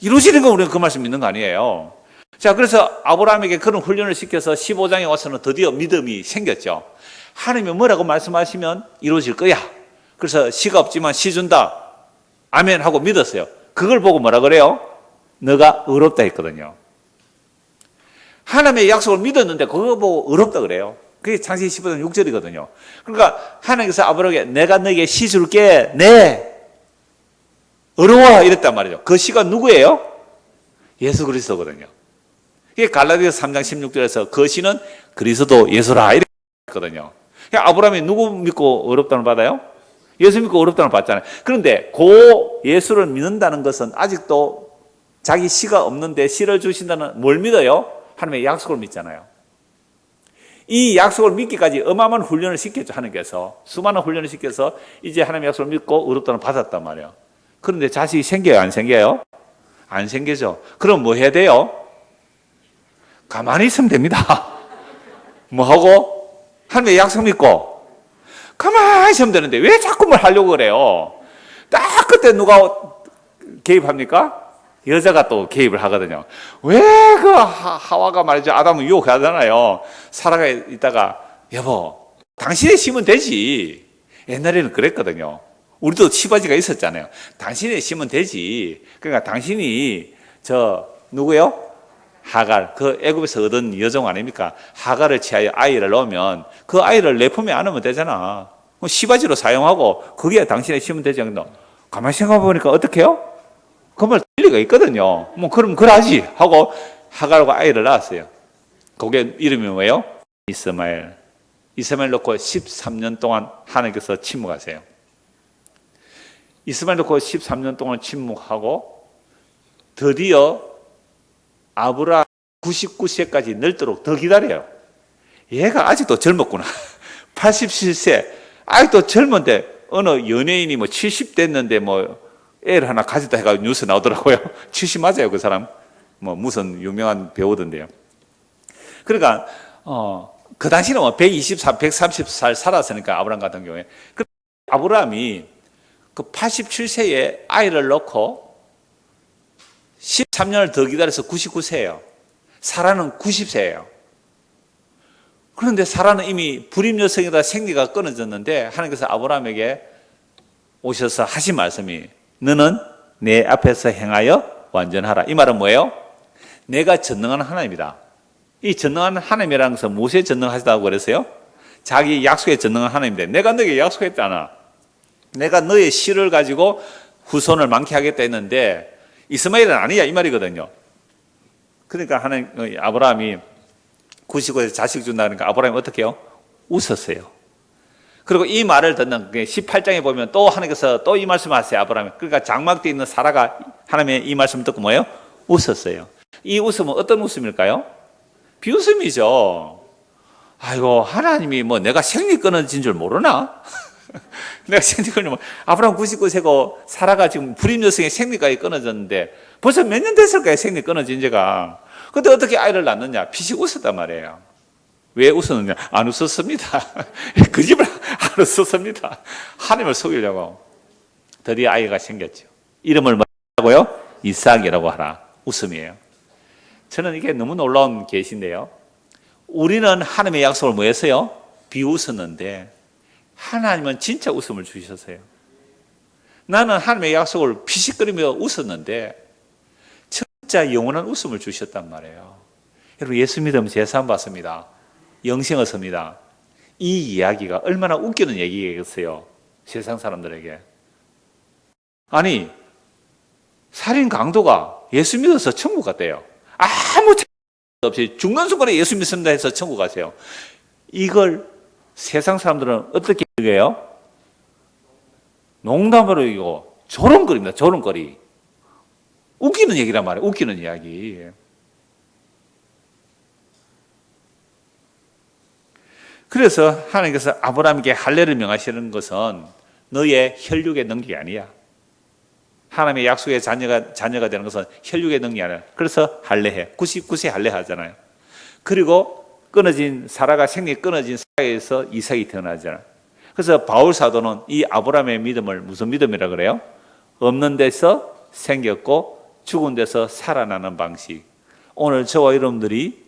Speaker 2: 이루어지는 건 우리가 그 말씀 믿는 거 아니에요. 자, 그래서 아브라함에게 그런 훈련을 시켜서 15장에 와서는 드디어 믿음이 생겼죠. 하나님이 뭐라고 말씀하시면 이루어질 거야. 그래서 씨가 없지만 씨 준다. 아멘 하고 믿었어요. 그걸 보고 뭐라 그래요? 너가 의롭다 했거든요. 하나님의 약속을 믿었는데 그거 보고 의롭다 그래요. 그게 창세기 15장 6절이거든요. 그러니까 하나님께서 아브라함에게 내가 너에게 씨 줄게. 네. 어려워 이랬단 말이죠. 그 씨가 누구예요? 예수 그리스도거든요. 이게 갈라디아서 3장 16절에서 그 씨는 그리스도 예수라 이렇게 했거든요. 아브라함이 누구 믿고 어렵다는 받아요? 예수 믿고 어렵다는 걸 봤잖아요. 그런데 그 예수를 믿는다는 것은 아직도 자기 씨가 없는데 씨를 주신다는 뭘 믿어요? 하나님의 약속을 믿잖아요. 이 약속을 믿기까지 어마어마한 훈련을 시켰죠. 하나님께서 수많은 훈련을 시켜서 이제 하나님의 약속을 믿고 어렵다는 걸 받았단 말이에요. 그런데 자식이 생겨요? 안 생겨요? 안 생기죠. 그럼 뭐 해야 돼요? 가만히 있으면 됩니다. 뭐 하고? 하나님의 약속 믿고 가만히 있으면 되는데 왜 자꾸 뭘 하려고 그래요? 딱 그때 누가 개입합니까? 여자가 또 개입을 하거든요. 왜 그 하와가 말이죠. 아담을 유혹하잖아요. 사라가 있다가 여보 당신이 심으면 되지. 옛날에는 그랬거든요. 우리도 치바지가 있었잖아요. 당신이 심으면 되지. 그러니까 당신이 누구요? 하갈, 그 애굽에서 얻은 여종 아닙니까? 하갈을 취하여 아이를 낳으면 그 아이를 내 품에 안으면 되잖아. 시바지로 사용하고 그게 당신의 심으면 되지. 가만히 생각해보니까 어떻게 해요? 그 말 일리가 있거든요. 뭐 그럼 그러지 하고 하갈과 아이를 낳았어요. 그게 이름이 뭐예요? 이스마엘. 이스마엘 놓고 13년 동안 하나님께서 침묵하세요. 이스마엘 놓고 13년 동안 침묵하고 드디어 아브라 99세까지 늙도록 더 기다려요. 얘가 아직도 젊었구나. 87세. 아직도 젊은데 어느 연예인이 뭐 70 됐는데 뭐 애를 하나 가졌다 해가지고 뉴스 나오더라고요. 70 맞아요, 그 사람. 뭐 무슨 유명한 배우던데요. 그러니까 그 당시는 뭐 124, 130살 살았으니까 아브라함 같은 경우에. 아브라함이 그 87세에 아이를 낳고 13년을 더 기다려서 99세예요. 사라는 90세예요. 그런데 사라는 이미 불임 여성이다 생리가 끊어졌는데 하나님께서 아브라함에게 오셔서 하신 말씀이 너는 내 앞에서 행하여 완전하라. 이 말은 뭐예요? 내가 전능한 하나님이다. 이 전능한 하나님이라는 것은 무엇에 전능하시다고 그랬어요? 자기 약속에 전능한 하나님인데 내가 너에게 약속했잖아. 내가 너의 씨를 가지고 후손을 많게 하겠다 했는데 이스마엘은 아니야 이 말이거든요. 그러니까 하나님 아브라함이 99에서 자식 준다 그러니까 아브라함이 어떻게 해요? 웃었어요. 그리고 이 말을 듣는 18장에 보면 또 하나님께서 또 이 말씀을 하세요. 아브라함이. 그러니까 장막대에 있는 사라가 하나님의 이 말씀을 듣고 뭐예요? 웃었어요. 이 웃음은 어떤 웃음일까요? 비웃음이죠. 아이고 하나님이 뭐 내가 생리 끊어진 줄 모르나? 내가 생리 끊으면 아브라함 99세고 사라가 지금 불임 여성의 생리까지 끊어졌는데 벌써 몇 년 됐을까요? 생리 끊어진 지가. 근데 어떻게 아이를 낳느냐? 피식 웃었단 말이에요. 왜 웃었느냐? 안 웃었습니다. 거짓말 안 웃었습니다. 하나님을 속이려고. 드디어 아이가 생겼죠. 이름을 뭐라고요? 이삭이라고 하라. 웃음이에요. 저는 이게 너무 놀라운 계시인데요. 우리는 하나님의 약속을 뭐 했어요? 비웃었는데 하나님은 진짜 웃음을 주셨어요. 나는 하나님의 약속을 피식거리며 웃었는데 진짜 영원한 웃음을 주셨단 말이에요. 여러분 예수 믿으면 제사 받습니다. 영생 얻습니다. 이 이야기가 얼마나 웃기는 얘기겠어요. 세상 사람들에게. 아니 살인 강도가 예수 믿어서 천국 갔대요. 아무 없이 죽는 순간에 예수 믿습니다 해서 천국 가세요. 이걸 세상 사람들은 어떻게 얘기해요? 농담으로 이거 조롱거리입니다. 조롱거리. 웃기는 얘기란 말이에요. 웃기는 이야기. 그래서 하나님께서 아브라함에게 할례를 명하시는 것은 너의 혈육의 능력이 아니야. 하나님의 약속의 자녀가 되는 것은 혈육의 능력이 아니야. 그래서 할례해. 99세 할례하잖아요. 그리고 사라가 생리 끊어진 사이에서 이삭이 태어나잖아요. 그래서 바울 사도는 이 아브라함의 믿음을 무슨 믿음이라 그래요? 없는 데서 생겼고 죽은 데서 살아나는 방식. 오늘 저와 여러분들이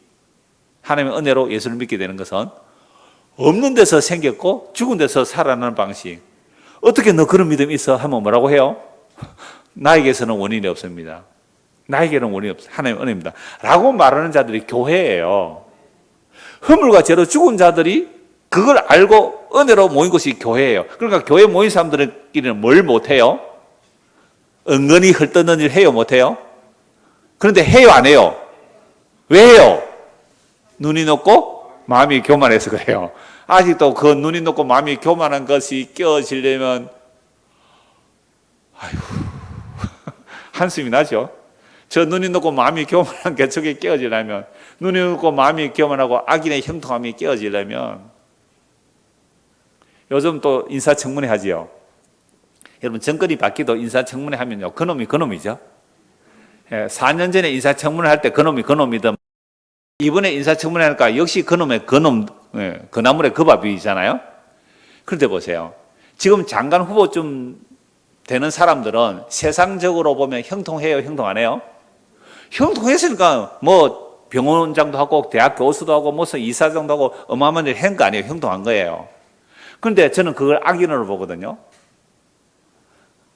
Speaker 2: 하나님의 은혜로 예수를 믿게 되는 것은 없는 데서 생겼고 죽은 데서 살아나는 방식. 어떻게 너 그런 믿음이 있어? 하면 뭐라고 해요? 나에게서는 원인이 없습니다. 나에게는 원인이 없어요. 하나님의 은혜입니다. 라고 말하는 자들이 교회예요. 허물과 죄로 죽은 자들이 그걸 알고 은혜로 모인 것이 교회예요. 그러니까 교회 모인 사람들끼리는 뭘 못해요? 은근히 헐뜯는 일 해요? 못해요? 그런데 해요? 안 해요? 왜 해요? 눈이 높고 마음이 교만해서 그래요. 아직도 그 눈이 높고 마음이 교만한 것이 깨어지려면 한숨이 나죠. 저 눈이 높고 마음이 교만한 개척이 깨어지려면, 눈이 높고 마음이 교만하고 악인의 형통함이 깨어지려면, 요즘 또 인사청문회 하지요. 여러분 정권이 바뀌도 인사청문회 하면요, 그놈이 그놈이죠. 4년 전에 인사청문회 할 때 그놈이 그놈이든, 이번에 인사청문회 하니까 역시 그놈의 그놈, 그나물의 그 밥이잖아요. 그런데 보세요. 지금 장관 후보쯤 되는 사람들은 세상적으로 보면 형통해요, 형통 안 해요? 형통했으니까 뭐 병원장도 하고 대학 교수도 하고 무슨 이사장도 하고 어마어마한 일 한 거 아니에요? 형통한 거예요. 그런데 저는 그걸 악인으로 보거든요.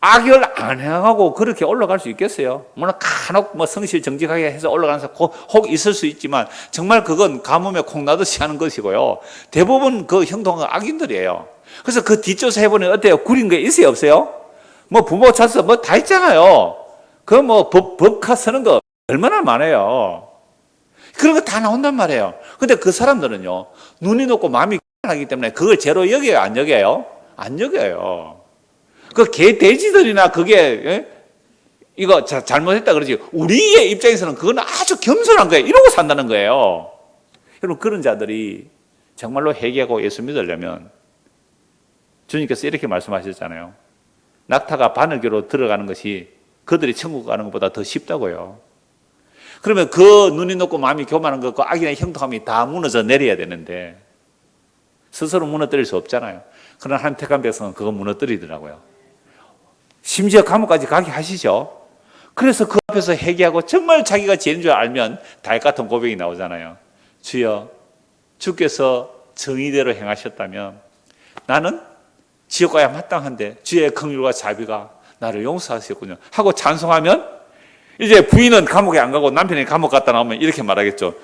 Speaker 2: 악을 안 행하고 그렇게 올라갈 수 있겠어요? 물론 간혹 뭐 성실 정직하게 해서 올라가는 사람 혹 있을 수 있지만 정말 그건 가뭄에 콩 나듯이 하는 것이고요. 대부분 그 형통한 악인들이에요. 그래서 그 뒷조사 해보니 어때요? 구린 게 있어요, 없어요? 뭐 부모 차서 뭐 다 있잖아요. 그 뭐 법카 쓰는 거 얼마나 많아요. 그런 거 다 나온단 말이에요. 근데 그 사람들은요, 눈이 높고 마음이 하기 때문에 그걸 죄로 여겨요, 안 여겨요? 안 여겨요. 그 개 돼지들이나 그게 이거 잘못했다 그러지, 우리의 입장에서는 그건 아주 겸손한 거예요. 이러고 산다는 거예요. 여러분, 그런 자들이 정말로 회개하고 예수 믿으려면 주님께서 이렇게 말씀하셨잖아요. 낙타가 바늘귀로 들어가는 것이 그들이 천국 가는 것보다 더 쉽다고요. 그러면 그 눈이 높고 마음이 교만한 것, 그 악인의 형통함이 다 무너져 내려야 되는데 스스로 무너뜨릴 수 없잖아요. 그러나 하나님 택한 백성은 그거 무너뜨리더라고요. 심지어 감옥까지 가게 하시죠. 그래서 그 앞에서 회개하고 정말 자기가 죄인 줄 알면 다윗 같은 고백이 나오잖아요. 주여, 주께서 정의대로 행하셨다면 나는 지옥 가야 마땅한데 주의 긍휼과 자비가 나를 용서하셨군요 하고 찬송하면, 이제 부인은 감옥에 안 가고 남편이 감옥 갔다 나오면 이렇게 말하겠죠.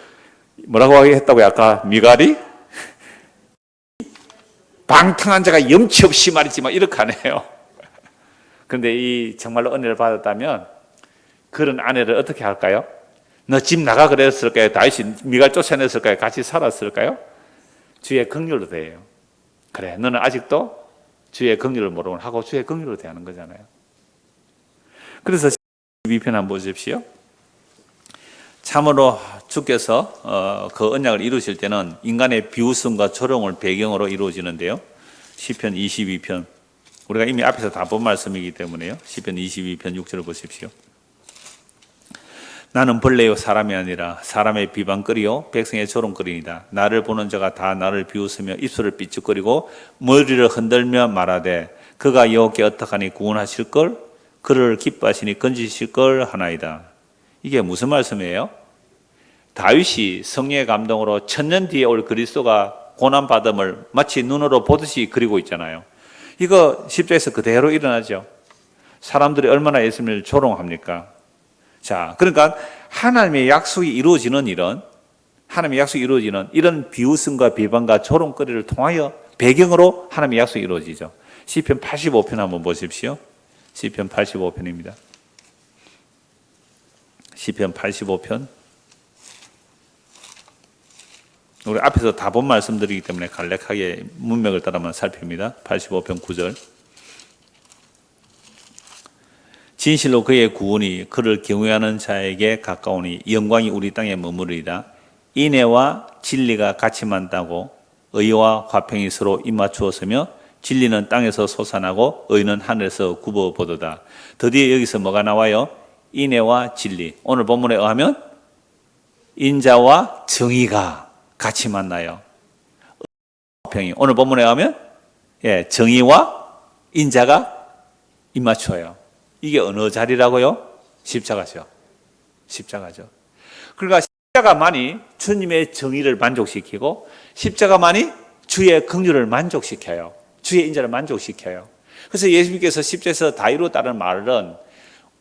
Speaker 2: 뭐라고 했다고요? 아까 미갈이? 방탕한 자가 염치 없이 말이지 막 이렇게 하네요. 그런데 이 정말로 은혜를 받았다면 그런 아내를 어떻게 할까요? 너 집 나가 그랬을까요? 다윗이 미갈 쫓아냈을까요? 같이 살았을까요? 주의 긍휼로 대해요. 그래, 너는 아직도 주의 긍휼을 모르고 하고 주의 긍휼로 대하는 거잖아요. 그래서 12편 한번 보십시오. 참으로 주께서 그 언약을 이루실 때는 인간의 비웃음과 조롱을 배경으로 이루어지는데요. 시편 22편, 우리가 이미 앞에서 다 본 말씀이기 때문에요. 시편 22편 6절을 보십시오. 나는 벌레요 사람이 아니라 사람의 비방거리요 백성의 조롱거리이다. 나를 보는 자가 다 나를 비웃으며 입술을 삐죽거리고 머리를 흔들며 말하되 그가 여호와께 어떡하니 구원하실걸, 그를 기뻐하시니 건지실걸 하나이다. 이게 무슨 말씀이에요? 다윗이 성령의 감동으로 1000년 뒤에 올 그리스도가 고난받음을 마치 눈으로 보듯이 그리고 있잖아요. 이거 십자에서 그대로 일어나죠. 사람들이 얼마나 예수님을 조롱합니까? 자, 그러니까 하나님의 약속이 이루어지는 일은, 하나님의 약속이 이루어지는 이런 비웃음과 비방과 조롱거리를 통하여 배경으로 하나님의 약속이 이루어지죠. 시편 85편 한번 보십시오. 시편 85편입니다. 시편 85편. 우리 앞에서 다 본 말씀드리기 때문에 간략하게 문맥을 따라만 살핍니다. 85편 9절. 진실로 그의 구원이 그를 경외하는 자에게 가까우니 영광이 우리 땅에 머무르리라. 인애와 진리가 같이 만다고 의와 화평이 서로 입맞추었으며 진리는 땅에서 솟아나고 의는 하늘에서 굽어보도다. 드디어 여기서 뭐가 나와요? 인애와 진리. 오늘 본문에 의하면 인자와 정의가 같이 만나요. 화평이. 오늘 본문에 의하면 정의와 인자가 입맞춰요. 이게 어느 자리라고요? 십자가죠. 십자가죠. 그러니까 십자가만이 주님의 정의를 만족시키고 십자가만이 주의 긍휼을 만족시켜요. 주의 인자를 만족시켜요. 그래서 예수님께서 십자에서 다 이루었다는 말은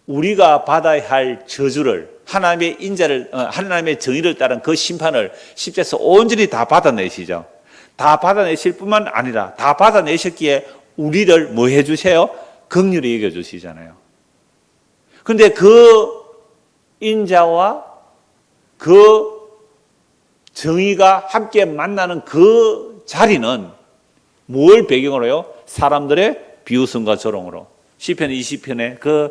Speaker 2: 우리가 받아야 할 저주를, 하나님의 인자를, 하나님의 정의를 따른 그 심판을 십자에서 온전히 다 받아내시죠. 다 받아내실 뿐만 아니라 다 받아내셨기에 우리를 뭐 해주세요? 긍휼히 여겨주시잖아요. 그런데 그 인자와 그 정의가 함께 만나는 그 자리는 뭘 배경으로요? 사람들의 비웃음과 조롱으로. 시편 20편의 그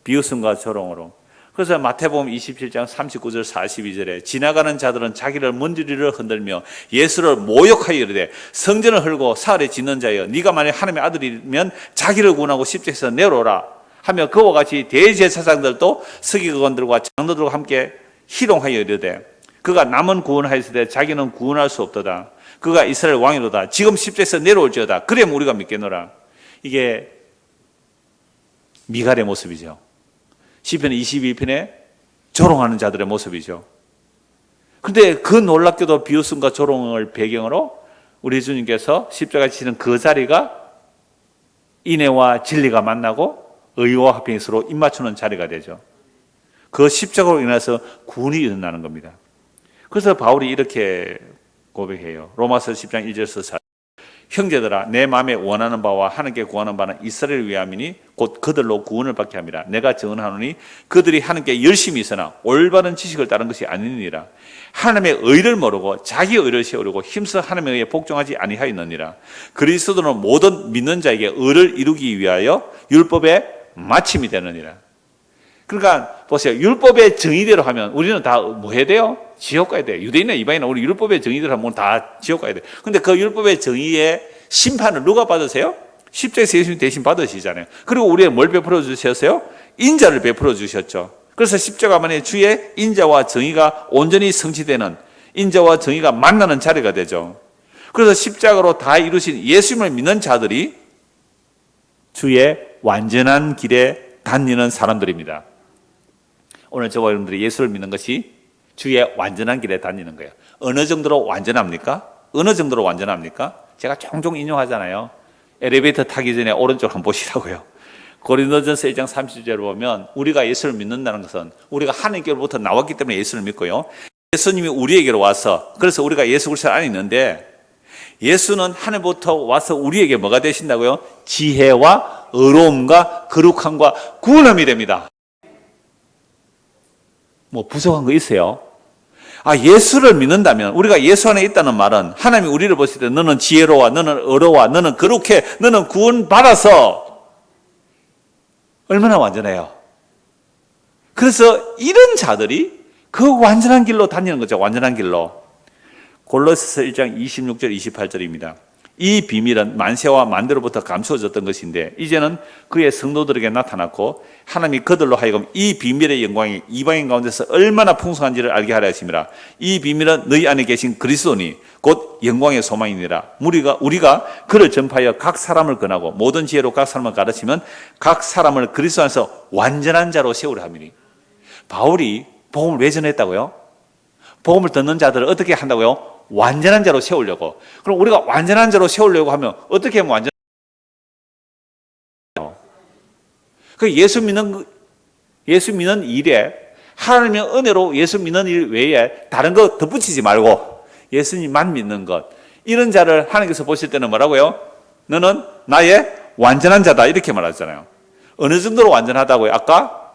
Speaker 2: 비웃음과 조롱으로. 그래서 마태복음 27장 39절 42절에 지나가는 자들은 자기를 먼지를 흔들며 예수를 모욕하여 이르되 성전을 헐고 사흘에 짓는 자여 네가 만약 하나님의 아들이면 자기를 구원하고 십자가에서 내려오라 하며 그와 같이 대제사장들도 서기관들과 장로들과 함께 희롱하여 이르되 그가 남은 구원하였으되 자기는 구원할 수 없도다. 그가 이스라엘 왕이로다. 지금 십자가에서 내려올지어다. 그러면 우리가 믿겠노라. 이게 미갈의 모습이죠. 시편 22편에 조롱하는 자들의 모습이죠. 그런데 그 놀랍게도 비웃음과 조롱을 배경으로 우리 주님께서 십자가 지시는 그 자리가 인애와 진리가 만나고 의와 화평이 서로 입맞추는 자리가 되죠. 그 십자가로 인해서 구원이 일어나는 겁니다. 그래서 바울이 이렇게 고백해요. 로마서 10장 1절에서 4절. 형제들아 내 마음에 원하는 바와 하나님께 구하는 바는 이스라엘을 위함이니 곧 그들로 구원을 받게 함이라. 내가 증언하노니 그들이 하나님께 열심히 있으나 올바른 지식을 따른 것이 아니니라. 하나님의 의를 모르고 자기 의를 세우려고 힘써 하나님의 의에 복종하지 아니하였느니라. 그리스도는 모든 믿는 자에게 의를 이루기 위하여 율법의 마침이 되느니라. 그러니까 보세요. 율법의 정의대로 하면 우리는 다 뭐 해야 돼요? 지옥 가야 돼요. 유대인이나 이방인이나 우리 율법의 정의대로 하면 다 지옥 가야 돼요. 근데 그 율법의 정의의 심판을 누가 받으세요? 십자가에서 예수님 대신 받으시잖아요. 그리고 우리에 뭘 베풀어 주셨어요? 인자를 베풀어 주셨죠. 그래서 십자가만에 주의 인자와 정의가 온전히 성취되는 인자와 정의가 만나는 자리가 되죠. 그래서 십자가로 다 이루신 예수님을 믿는 자들이 주의 완전한 길에 다니는 사람들입니다. 오늘 저와 여러분들이 예수를 믿는 것이 주의 완전한 길에 다니는 거예요. 어느 정도로 완전합니까? 어느 정도로 완전합니까? 제가 종종 인용하잖아요. 엘리베이터 타기 전에 오른쪽 한번 보시라고요. 고린도전서 1장 30절을 보면 우리가 예수를 믿는다는 것은 우리가 하나님께로부터 나왔기 때문에 예수를 믿고요. 예수님이 우리에게로 와서 그래서 우리가 예수 그리스도 안에 있는데 예수는 하늘부터 와서 우리에게 뭐가 되신다고요? 지혜와 의로움과 거룩함과 구원함이 됩니다. 뭐 부족한 거 있어요? 예수를 믿는다면 우리가 예수 안에 있다는 말은 하나님이 우리를 보실 때 너는 지혜로워, 너는 의로워, 너는 거룩해, 너는 구원받아서 얼마나 완전해요. 그래서 이런 자들이 그 완전한 길로 다니는 거죠. 완전한 길로. 골로새서 1장 26절 28절입니다. 이 비밀은 만세와 만대로부터 감추어졌던 것인데 이제는 그의 성도들에게 나타났고 하나님이 그들로 하여금 이 비밀의 영광이 이방인 가운데서 얼마나 풍성한지를 알게 하려 하심이라. 이 비밀은 너희 안에 계신 그리스도니 곧 영광의 소망이니라. 우리가 그를 전파하여 각 사람을 권하고 모든 지혜로 각 사람을 가르치면 각 사람을 그리스도 안에서 완전한 자로 세우려 함이니. 바울이 복음을 왜 전했다고요? 복음을 듣는 자들을 어떻게 한다고요? 완전한 자로 세우려고. 그럼 우리가 완전한 자로 세우려고 하면 어떻게 하면 완전한 자로? 그 예수 믿는 일에 하나님의 은혜로 예수 믿는 일 외에 다른 거 덧붙이지 말고 예수님만 믿는 것. 이런 자를 하나님께서 보실 때는 뭐라고요? 너는 나의 완전한 자다 이렇게 말하잖아요. 어느 정도로 완전하다고요? 아까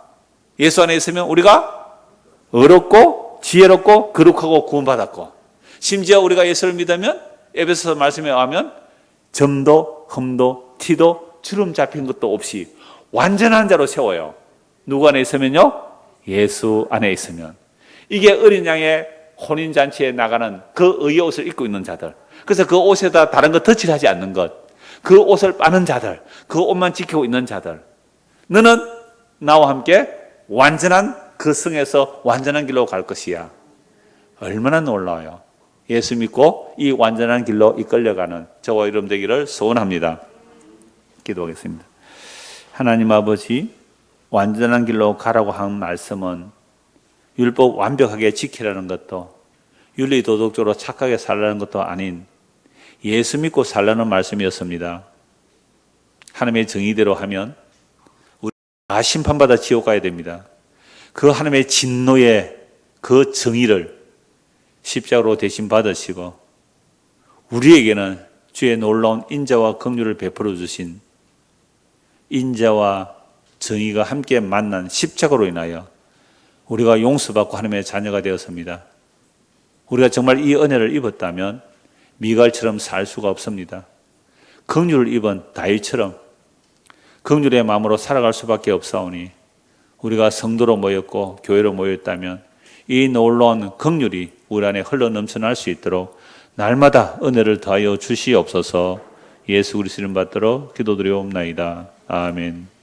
Speaker 2: 예수 안에 있으면 우리가 의롭고 지혜롭고 거룩하고 구원받았고 심지어 우리가 예수를 믿으면 에베소서 말씀에 의하면 점도 흠도 티도 주름 잡힌 것도 없이 완전한 자로 세워요. 누구 안에 있으면요? 예수 안에 있으면. 이게 어린 양의 혼인잔치에 나가는 그 의의 옷을 입고 있는 자들. 그래서 그 옷에다 다른 거 덧칠을 하지 않는 것. 그 옷을 빠는 자들. 그 옷만 지키고 있는 자들. 너는 나와 함께 완전한 그 성에서 완전한 길로 갈 것이야. 얼마나 놀라워요. 예수 믿고 이 완전한 길로 이끌려가는 저와 여러분 되기를 소원합니다. 기도하겠습니다. 하나님 아버지, 완전한 길로 가라고 한 말씀은 율법 완벽하게 지키라는 것도 윤리 도덕적으로 착하게 살라는 것도 아닌 예수 믿고 살라는 말씀이었습니다. 하나님의 정의대로 하면 우리 다 심판받아 지옥 가야 됩니다. 그 하나님의 진노의 그 정의를 십자가로 대신 받으시고 우리에게는 주의 놀라운 인자와 긍휼을 베풀어 주신 인자와 정의가 함께 만난 십자가로 인하여 우리가 용서받고 하나님의 자녀가 되었습니다. 우리가 정말 이 은혜를 입었다면 미갈처럼 살 수가 없습니다. 긍휼을 입은 다윗처럼
Speaker 1: 긍휼의 마음으로 살아갈 수밖에 없사오니 우리가 성도로 모였고 교회로 모였다면 이 놀라운 긍휼이 우리 안에 흘러 넘쳐날 수 있도록 날마다 은혜를 더하여 주시옵소서. 예수 그리스도 이름 받들어 기도드리옵나이다. 아멘.